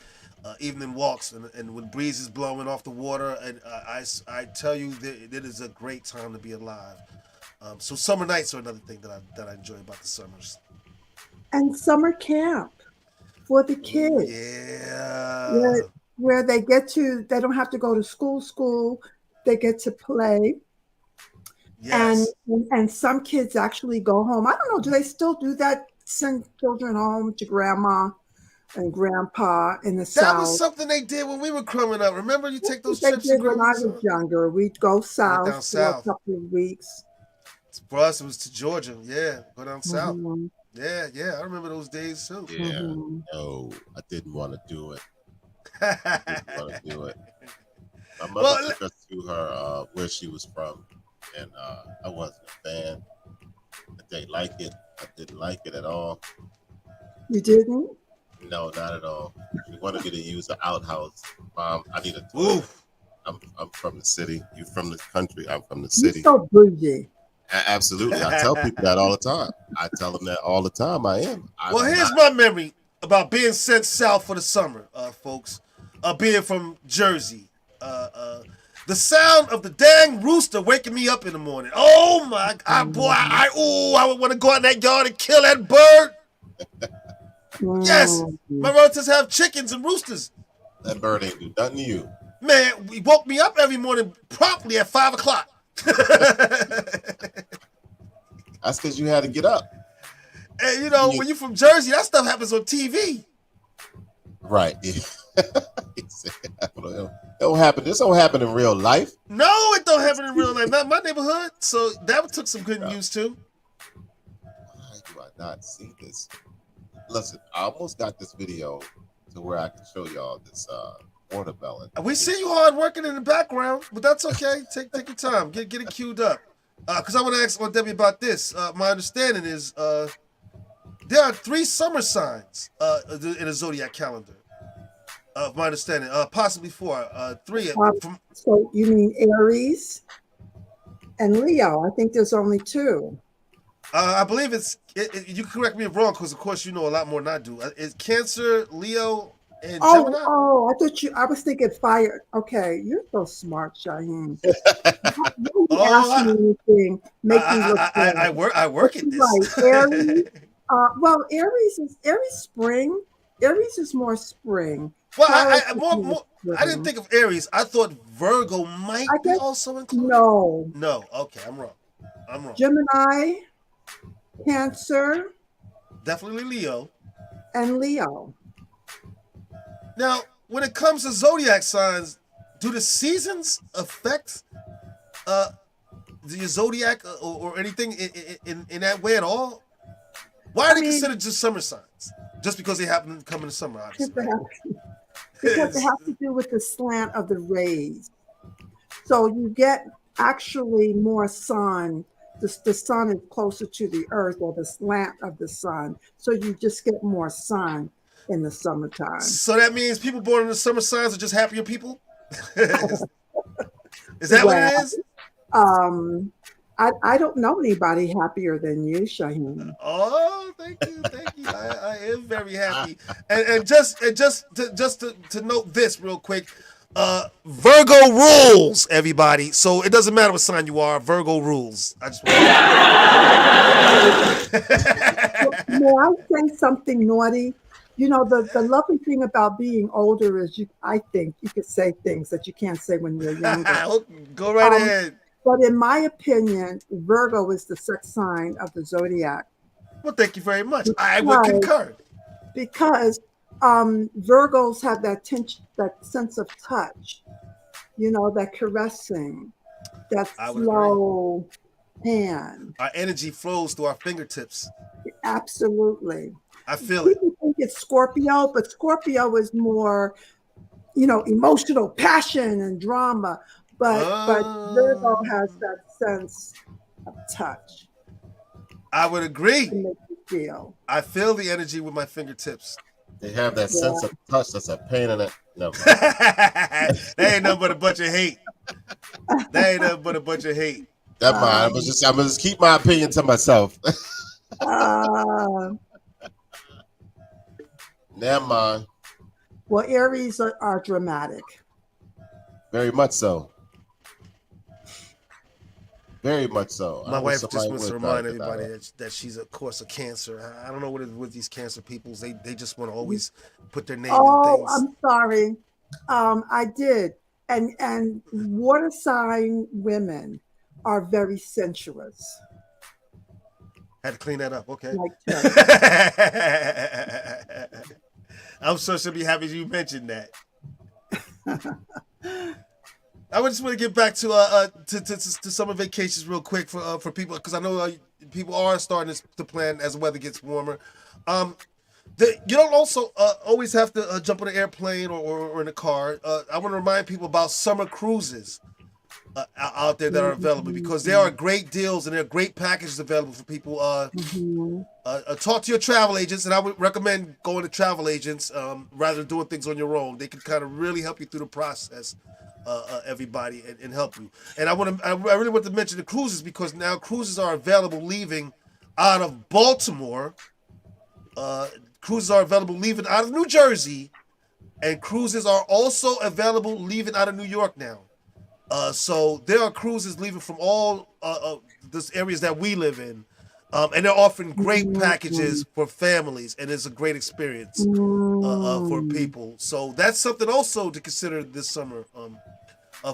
evening walks and when breeze is blowing off the water. And I tell you, it is a great time to be alive. So summer nights are another thing that I enjoy about the summers. And summer camp for the kids. Yeah. Where they don't have to go to school, they get to play. Yes. And some kids actually go home. I don't know, do they still do that? Send children home to grandma and grandpa in the south? That was something they did when we were growing up. Remember, you take those They trips did to when I grandma's? was younger. We'd go south down for a south. couple of weeks. For us, it was to Georgia. Yeah, go down south. Mhm. Yeah, I remember those days too. Yeah. Mhm. No, I didn't want to do it. My mother Well, took us to her where she was from, and I wasn't a fan. I didn't like it. I didn't like it at all. You didn't? No, not at all. She wanted me to use the outhouse. Mom, I need a toilet. Oof. I'm from the city. You from the country. I'm from the You're city. so bougie. Absolutely. I tell people that all the time. I tell them that all the time. I am. Well, here's my memory about being sent south for the summer, folks. Being from Jersey. The sound of the dang rooster waking me up in the morning. Oh my God, boy! I would want to go out in that yard and kill that bird. Yes, my relatives have chickens and roosters. That bird ain't do nothing to you. Man, he woke me up every morning promptly at 5 o'clock. That's because you had to get up. And you know, when you're from Jersey, that stuff happens on TV. Right. It don't happen. This don't happen in real life. No, it don't happen in real life. Not in my neighborhood. So that took some good news too. Why do I not see this? Listen, I almost got this video to where I can show y'all this watermelon. We see you hard working in the background, but that's okay. Take your time. Get it queued up. Because I want to ask Aunt Debbie about this. My understanding is there are 3 summer signs in a zodiac calendar. My understanding, possibly 4, 3. From So you mean Aries and Leo? I think there's only 2. I believe you can correct me if wrong, because of course you know a lot more than I do. It's Cancer, Leo, and Gemini. I was thinking fire. Okay, you're so smart, Shaheen. You Oh, ask me anything, make me look good. I work at this. Right, Aries. Well, Aries is spring. Aries is more spring. Well, Taurus is more, more I didn't spring. think of Aries. I thought Virgo might I be guess also included. no. No. Okay, I'm wrong. Gemini, Cancer, Definitely Leo. and Leo. Now, when it comes to zodiac signs, do the seasons affect the zodiac or anything in that way at all? Why are they considered just summer signs? Just because they happen to come in the summer, obviously. Because it has to do with the slant of the rays. So you get actually more sun. The sun is closer to the earth, or the slant of the sun. So you just get more sun in the summertime. So that means people born in the summer signs are just happier people? Is that what it is? I don't know anybody happier than you, Shaheen. Oh, thank you. I am very happy. And just to note this real quick, Virgo rules, everybody. So it doesn't matter what sign you are. Virgo rules. I just May I say something naughty? You know, the lovely thing about being older is I think you could say things that you can't say when you're younger. Go right ahead. But in my opinion, Virgo is the sex sign of the zodiac. Well, thank you very much. I would concur. Because Virgos have that sense of touch, you know, that caressing, that slow hand. Our energy flows through our fingertips. Absolutely. I feel it. People think it's Scorpio, but Scorpio is more, you know, emotional passion and drama. But Virgo has that sense of touch. I would agree. To make you feel. I feel the energy with my fingertips. They have that sense of touch that's a pain in it. No. That ain't nothing but a bunch of hate. That ain't nothing but a bunch of hate. That mind. I'm gonna just keep my opinion to myself. Never mind. Well, Aries are dramatic. Very much so. Very much so. My wife just wants to remind everybody that she's, of course, a Cancer. I don't know what it is with these Cancer peoples. They just want to always put their name in things. Oh, I'm sorry. I did. And water sign women are very sensuous. Had to clean that up. Okay. Like I'm sure she'll be happy you mentioned that. I would just want to get back to summer vacations real quick for people, because I know people are starting to plan as the weather gets warmer. You don't also always have to jump on an airplane or in a car. I want to remind people about summer cruises out there that are available, because there are great deals and there are great packages available for people. Talk to your travel agents, and I would recommend going to travel agents rather than doing things on your own. They can kind of really help you through the process. Everybody and help you. And I really want to mention the cruises, because now cruises are available leaving out of Baltimore. Cruises are available leaving out of New Jersey, and cruises are also available leaving out of New York now. So there are cruises leaving from all those areas that we live in, and they're offering great packages for families, and it's a great experience for people. So that's something also to consider this summer,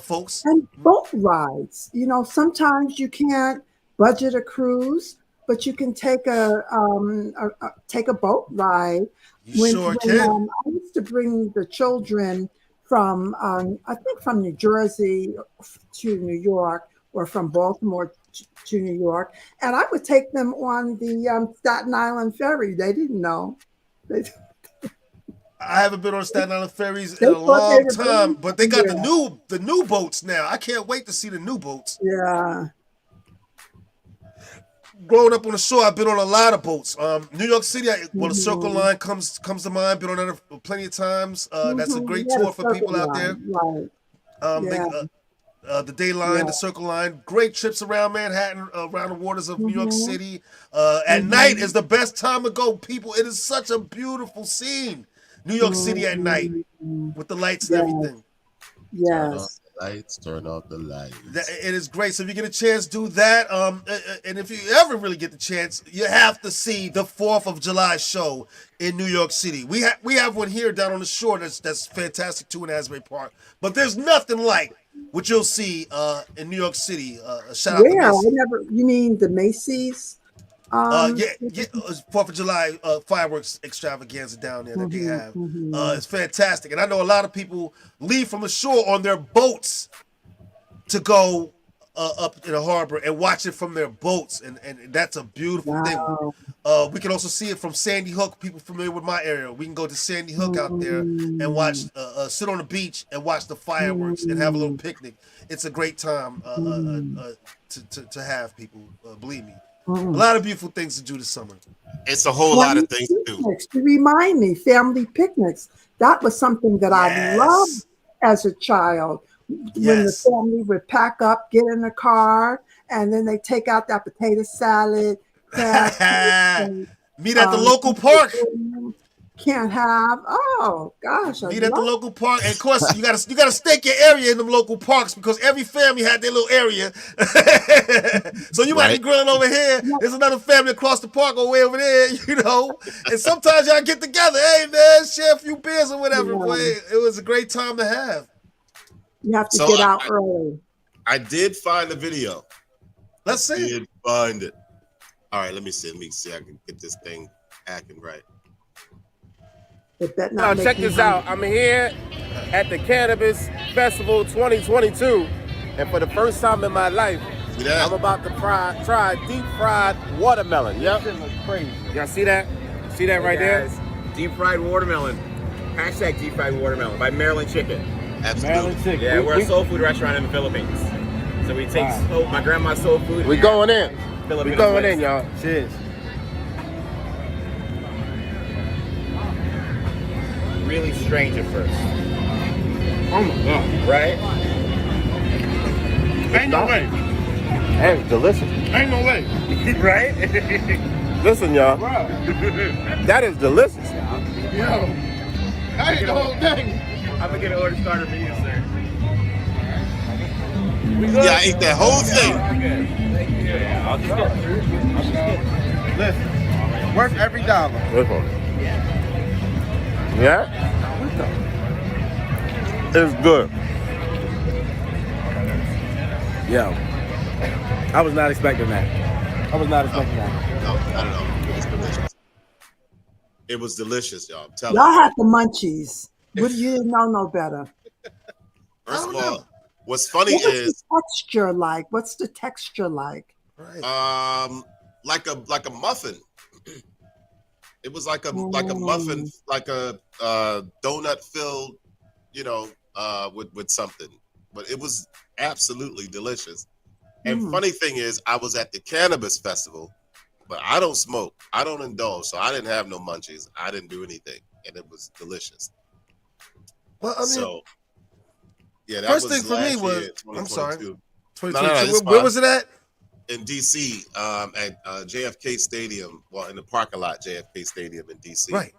folks. And boat rides. You know, sometimes you can't budget a cruise, but you can take a boat ride. You can. I used to bring the children from I think from New Jersey to New York, or from Baltimore to New York, and I would take them on the Staten Island ferry. They didn't know. I haven't been on Staten Island ferries in a long time, but they got the new boats now. I can't wait to see the new boats. Yeah. growing up on the shore, I've been on a lot of boats. New York City, the Circle Line comes to mind. Been on that plenty of times. That's a great Yeah, tour the for people Circle out there. Line, Right. Yeah. The Day Line, the Circle Line, great trips around Manhattan, around the waters of New York City. At night is the best time to go, people. It is such a beautiful scene. New York City at night with the lights and everything. Turn off Yes. the lights. Turn off the lights. It is great. So if you get a chance, do that. And if you ever really get the chance, you have to see the 4th of July show in New York City. We have one here down on the shore that's fantastic too in Asbury Park. But there's nothing like what you'll see in New York City. Shout out Where? to Macy's. You mean the Macy's? Yeah, 4th of July fireworks extravaganza down there that they have. It's fantastic. And I know a lot of people leave from the shore on their boats to go up in the harbor and watch it from their boats. And that's a beautiful thing. We can also see it from Sandy Hook. People familiar with my area, we can go to Sandy Hook out there and watch, sit on the beach and watch the fireworks and have a little picnic. It's a great time to have, people. Believe me. A lot of beautiful things to do this summer. It's a whole lot of things to do. Picnics, you remind me, family picnics. That was something that I loved as a child. When the family would pack up, get in the car, and then they take out that potato salad. Meet at the local park. Can't have. Oh gosh! Meet at the local park, and of course you gotta stake your area in them local parks because every family had their little area. So you might be grilling over here. There's another family across the park or way over there, you know. And sometimes y'all get together. Hey man, share a few beers or whatever. Boy, it was a great time to have. You have to get out early. I did find the video. Let's see. I did find it. All right, let me see. I can get this thing acting right. Now check this out. I'm here at the Cannabis Festival 2022, and for the first time in my life, I'm about to try deep fried watermelon. Yep. That looks crazy. Y'all see that? See that right there? Deep fried watermelon. Hashtag deep fried watermelon by Maryland Chicken. Absolutely. Maryland Chicken. Yeah, we're a soul food restaurant in the Philippines. So we take my grandma's soul food. We going in. Filipino We going place. in, y'all. Cheers. Really strange at first. Oh my god. Right? Ain't no way. Hey, delicious. Ain't no way. Right? Listen, y'all. That is delicious. Yo. I ate the whole thing. I'm gonna get an order starter for you, sir. Yeah, I ate that whole thing. Thank you. Yeah, I'll just get. Listen, worth every dollar. This one. Yeah? It's good. Yo. I was not expecting that. No, not at all. It was delicious. It was delicious, y'all. I'm telling Y'all you. had the munchies. What you didn't know no better. First of all, what's funny What was is the texture like? What's the texture like? like a muffin. It was like a muffin, like a donut filled, you know, with something. But it was absolutely delicious. And funny thing is, I was at the Cannabis Festival, but I don't smoke. I don't indulge, so I didn't have no munchies. I didn't do anything, and it was delicious. Well, I mean, so yeah, that first was thing for me last was year, I'm sorry, 2022. 2022. No, Where was it at? In DC, at JFK Stadium, well, in the parking lot, JFK Stadium in DC. Right.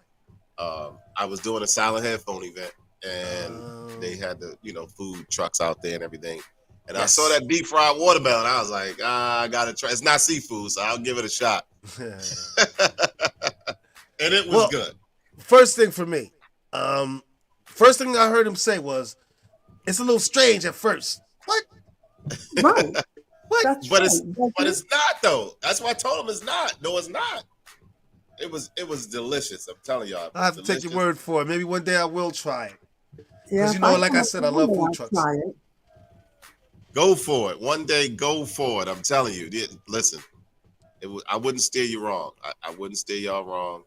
I was doing a silent headphone event, and they had the food trucks out there and everything. And I saw that deep fried watermelon. I was like, I gotta try. It's not seafood, so I'll give it a shot. And it was good. First thing for me, first thing I heard him say was, "It's a little strange at first." What? Right. What? But it's not though. That's why I told him it's not. No, it's not. It was delicious. I'm telling y'all. I have to take your word for it. Maybe one day I will try it. Yeah, Because like I said, I love food trucks. Go for it. One day, go for it. I'm telling you. Listen, I wouldn't steer you wrong. I wouldn't steer y'all wrong.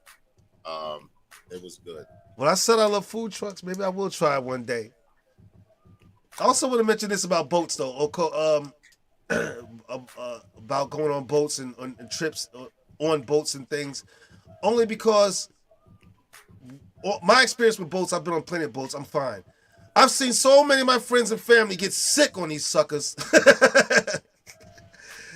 It was good. When I said I love food trucks, maybe I will try it one day. I also want to mention this about boats, though. about going on boats and on trips on boats and things, only because my experience with boats, I've been on plenty of boats. I'm fine. I've seen so many of my friends and family get sick on these suckers.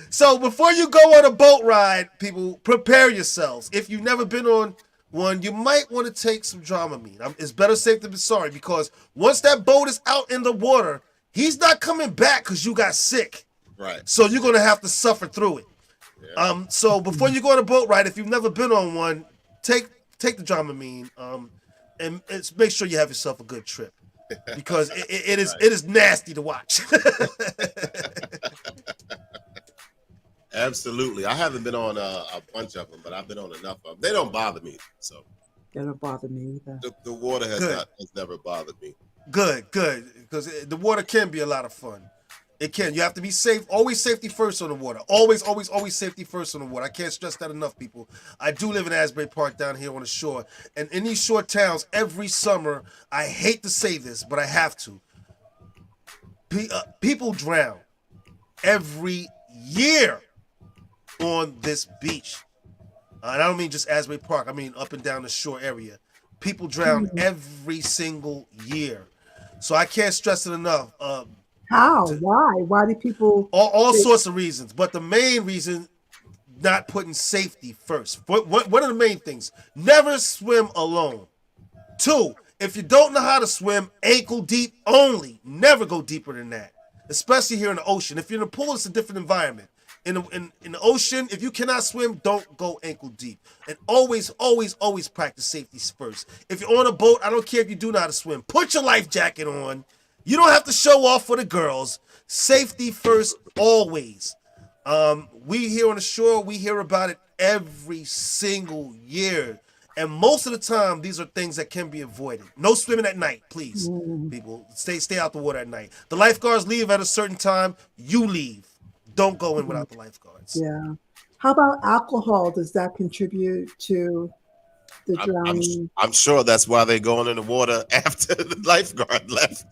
So before you go on a boat ride, people, prepare yourselves. If you've never been on one, you might want to take some Dramamine. It's better safe than sorry, because once that boat is out in the water, he's not coming back because you got sick. Right. So you're going to have to suffer through it. Yeah. So before you go on a boat ride, if you've never been on one, take the Dramamine, and make sure you have yourself a good trip, because it is nasty to watch. Absolutely. I haven't been on a bunch of them, but I've been on enough of them. They don't bother me, so. They don't bother me either. The water has never bothered me. Good, because the water can be a lot of fun. It can. You have to be safe. Always safety first on the water. Always safety first on the water. I can't stress that enough, people. I do live in Asbury Park down here on the shore. And in these shore towns, every summer, I hate to say this, but I have to. People drown every year on this beach. And I don't mean just Asbury Park. I mean up and down the shore area. People drown every single year. So I can't stress it enough. How? Why? Why do people? All sorts of reasons, but the main reason, not putting safety first. One of the main things: never swim alone. 2, if you don't know how to swim, ankle deep only. Never go deeper than that, especially here in the ocean. If you're in a pool, it's a different environment. In the ocean, if you cannot swim, don't go ankle deep. And always practice safety first. If you're on a boat, I don't care if you do know how to swim. Put your life jacket on. You don't have to show off for the girls. Safety first, always. We here on the shore, we hear about it every single year. And most of the time, these are things that can be avoided. No swimming at night, please. People, stay out the water at night. The lifeguards leave at a certain time. You leave. Don't go in without the lifeguards. Yeah. How about alcohol? Does that contribute to the drowning? I'm sure that's why they're going in the water after the lifeguard left,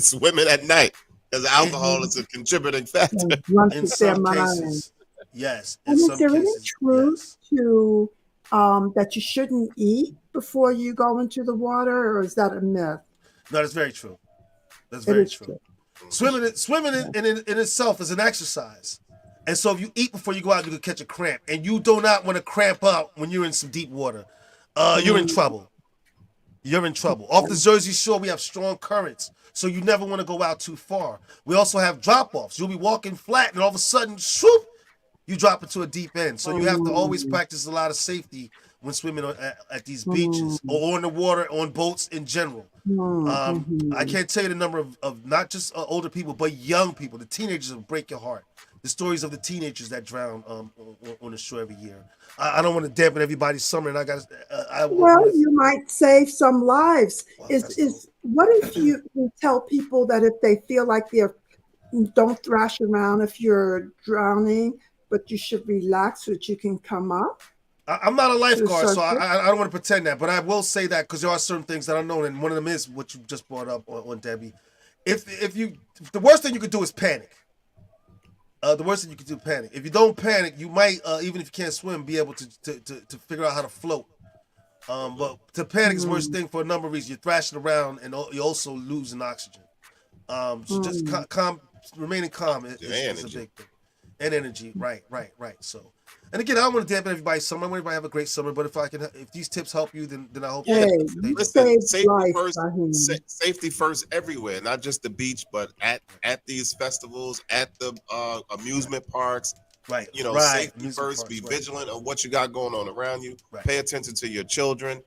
swimming at night, because alcohol is a contributing factor. In some cases, yes. And is there any truth to that you shouldn't eat before you go into the water, or is that a myth? No, that's very true. That's very true. Swimming in itself is an exercise. And so if you eat before you go out, you could catch a cramp. And you do not want to cramp up when you're in some deep water. You're in trouble. You're in trouble. Off the Jersey Shore, we have strong currents. So you never want to go out too far. We also have drop-offs. You'll be walking flat and all of a sudden, swoop, you drop into a deep end. So you have to always practice a lot of safety when swimming at these beaches or on the water, on boats in general. I can't tell you the number of not just older people, but young people. The teenagers will break your heart. The stories of the teenagers that drown on the shore every year. I don't want to dampen everybody's summer, and you might save some lives. What if you tell people that if they feel like don't thrash around if you're drowning, but you should relax so that you can come up? I'm not a lifeguard, so I don't want to pretend that, but I will say that because there are certain things that I know, and one of them is what you just brought up on Debbie. If the worst thing you could do is panic. The worst thing you could do is panic. If you don't panic, you might, even if you can't swim, be able to figure out how to float. But to panic is the worst thing for a number of reasons. You're thrashing around, and you're also losing oxygen. So just remaining calm is a big thing. And energy, right. So, and again, I don't want to dampen everybody's summer. I want everybody to have a great summer. But if these tips help you, then I hope. Listen, safety first everywhere, not just the beach, but at these festivals, at the amusement parks. Right. Safety first. Be vigilant of what you got going on around you. Right. Pay attention to your children.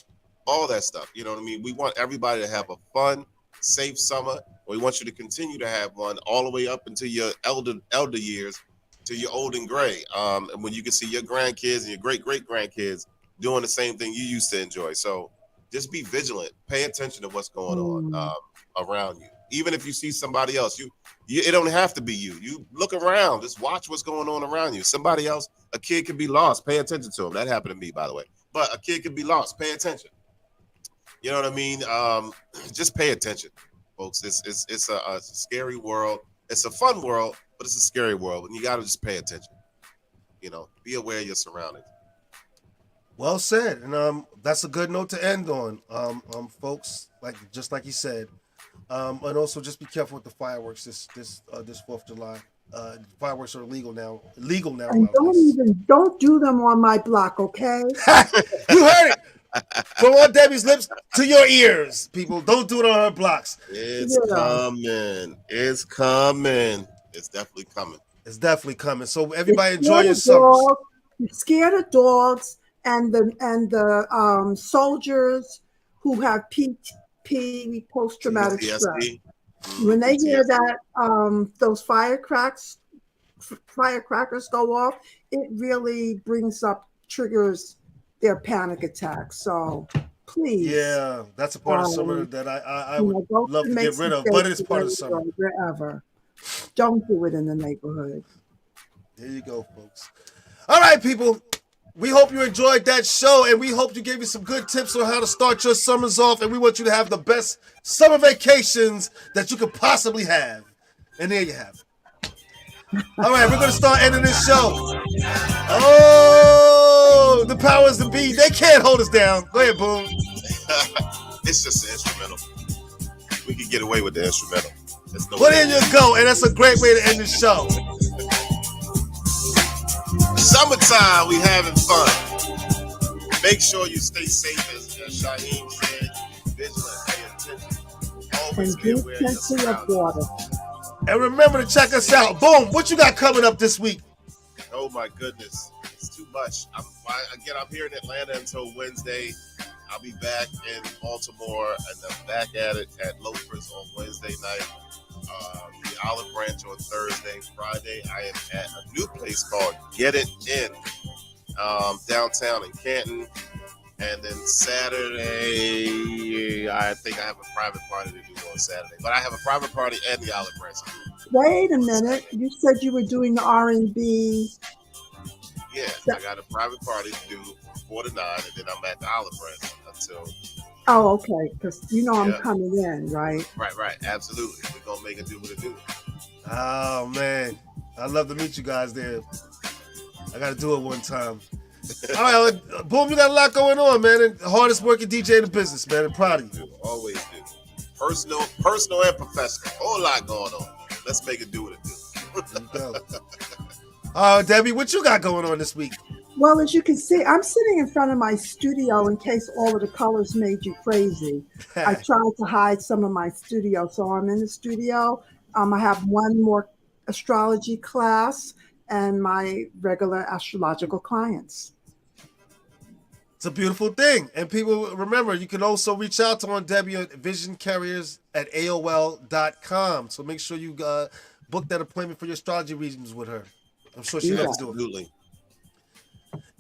All that stuff. You know what I mean? We want everybody to have a fun, safe summer. We want you to continue to have one all the way up into your elder years. To your old and gray, and when you can see your grandkids and your great-great-grandkids doing the same thing you used to enjoy. So just be vigilant. Pay attention to what's going on around you. Even if you see somebody else, it don't have to be you. You look around. Just watch what's going on around you. Somebody else, a kid could be lost. Pay attention to him. That happened to me, by the way. But a kid could be lost. Pay attention. You know what I mean? Just pay attention, folks. It's a scary world. It's a fun world. but it's a scary world, and you got to just pay attention. You know, be aware of your surroundings. Well said, and that's a good note to end on, folks. Just like he said, and also just be careful with the fireworks this 4th of July. Fireworks are illegal now. And don't do them on my block, okay? You heard it from on Debbie's lips to your ears, people. Don't do it on her blocks. It's coming. It's coming. It's definitely coming. It's definitely coming. So everybody enjoy your summers. You're scared of dogs and the soldiers who have PP, post-traumatic stress. When they hear that those firecrackers go off, it really triggers their panic attacks. So please. Yeah, that's a part of summer that I would love to get rid of, but it's part of summer. Wherever. Don't do it in the neighborhood. There you go, folks. All right, people. We hope you enjoyed that show, and we hope you gave you some good tips on how to start your summers off, and we want you to have the best summer vacations that you could possibly have. And there you have it. All right, we're going to start ending this show. Oh, the powers that be. They can't hold us down. Go ahead, Boom. It's just an instrumental. We can get away with the instrumental. Well, there you go, and that's a great way to end the show. Summertime, we having fun. Make sure you stay safe, as Shaheem said. Vigilant, pay attention. Always be aware of your surroundings. And remember to check us out. Boom, what you got coming up this week? Oh my goodness, it's too much. I'm here in Atlanta until Wednesday. I'll be back in Baltimore, and I'm back at it at Loafers on Wednesday night. The Olive Branch on Thursday. Friday, I am at a new place called Get It In, downtown in Canton. And then Saturday, I think I have a private party to do on Saturday. But I have a private party and the Olive Branch. Wait a minute. You said you were doing the R&B. Yeah, I got a private party to do 4 to 9, and then I'm at the Olive Branch until... Oh, okay, because I'm coming in, right? Right, absolutely. We're going to make it do what it do. Oh, man. I'd love to meet you guys there. I got to do it one time. All right, Boom, you got a lot going on, man. And the hardest working DJ in the business, man. I'm proud of you. Always do. Personal and professional. Whole lot going on. Let's make it do what it do. Debbie, what you got going on this week? Well, as you can see, I'm sitting in front of my studio in case all of the colors made you crazy. I tried to hide some of my studio, so I'm in the studio. I have one more astrology class and my regular astrological clients. It's a beautiful thing. And people, remember, you can also reach out to Aunt Debbie at visioncarriers@AOL.com. So make sure you book that appointment for your astrology readings with her. I'm sure she loves doing it. Absolutely.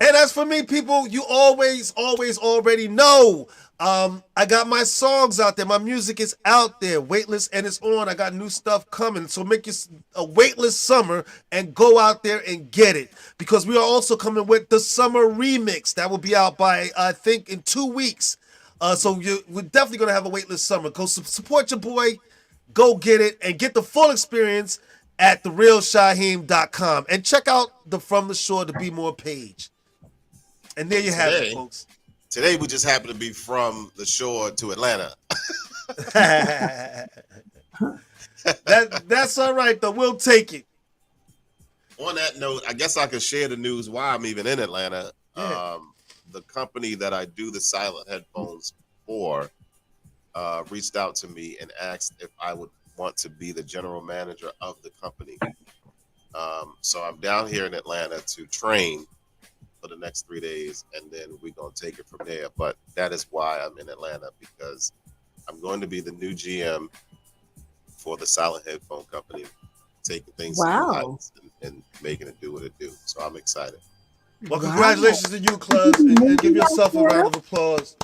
And as for me, people, you always already know. I got my songs out there. My music is out there. Weightless, and it's on. I got new stuff coming. So make it a weightless summer and go out there and get it. Because we are also coming with the summer remix. That will be out by, I think, in 2 weeks. So we're definitely going to have a weightless summer. Go support your boy. Go get it and get the full experience at therealshaheem.com. And check out the From the Shore to Be More page. And there you have it, folks. Today we just happen to be from the shore to Atlanta. That's all right, though. We'll take it. On that note, I guess I can share the news why I'm even in Atlanta. Yeah. The company that I do the silent headphones for reached out to me and asked if I would want to be the general manager of the company. So I'm down here in Atlanta to train for the next 3 days, and then we're going to take it from there. But that is why I'm in Atlanta, because I'm going to be the new GM for the silent headphone company, taking things to new heights and making it do what it do. So I'm excited. Well, congratulations to you, Clubs, and give yourself a round of applause.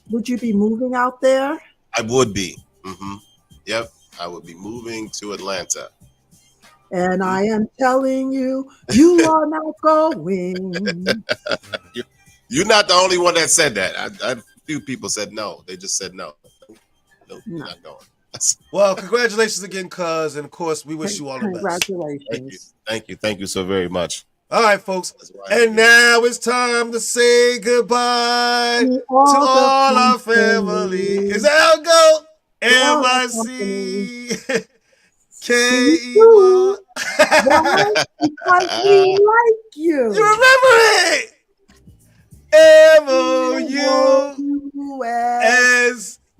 Would you be moving out there? I would be. Yep, I would be moving to Atlanta. And I am telling you, you are not going. You're not the only one that said that. A few people said no. They just said no. Nope, you're not going. Well, congratulations again, cuz, and of course, we wish you all the best. Congratulations. Thank you so very much. All right, folks. And now it's time to say goodbye to all all the our family. Is that how it go? all the M-I-C-K-E-Y. Why? Because we like you. You remember it? M-O-U-S-E.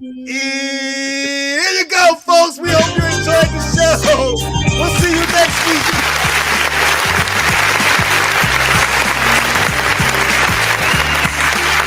Here you go, folks. We hope you enjoyed the show. We'll see you next week.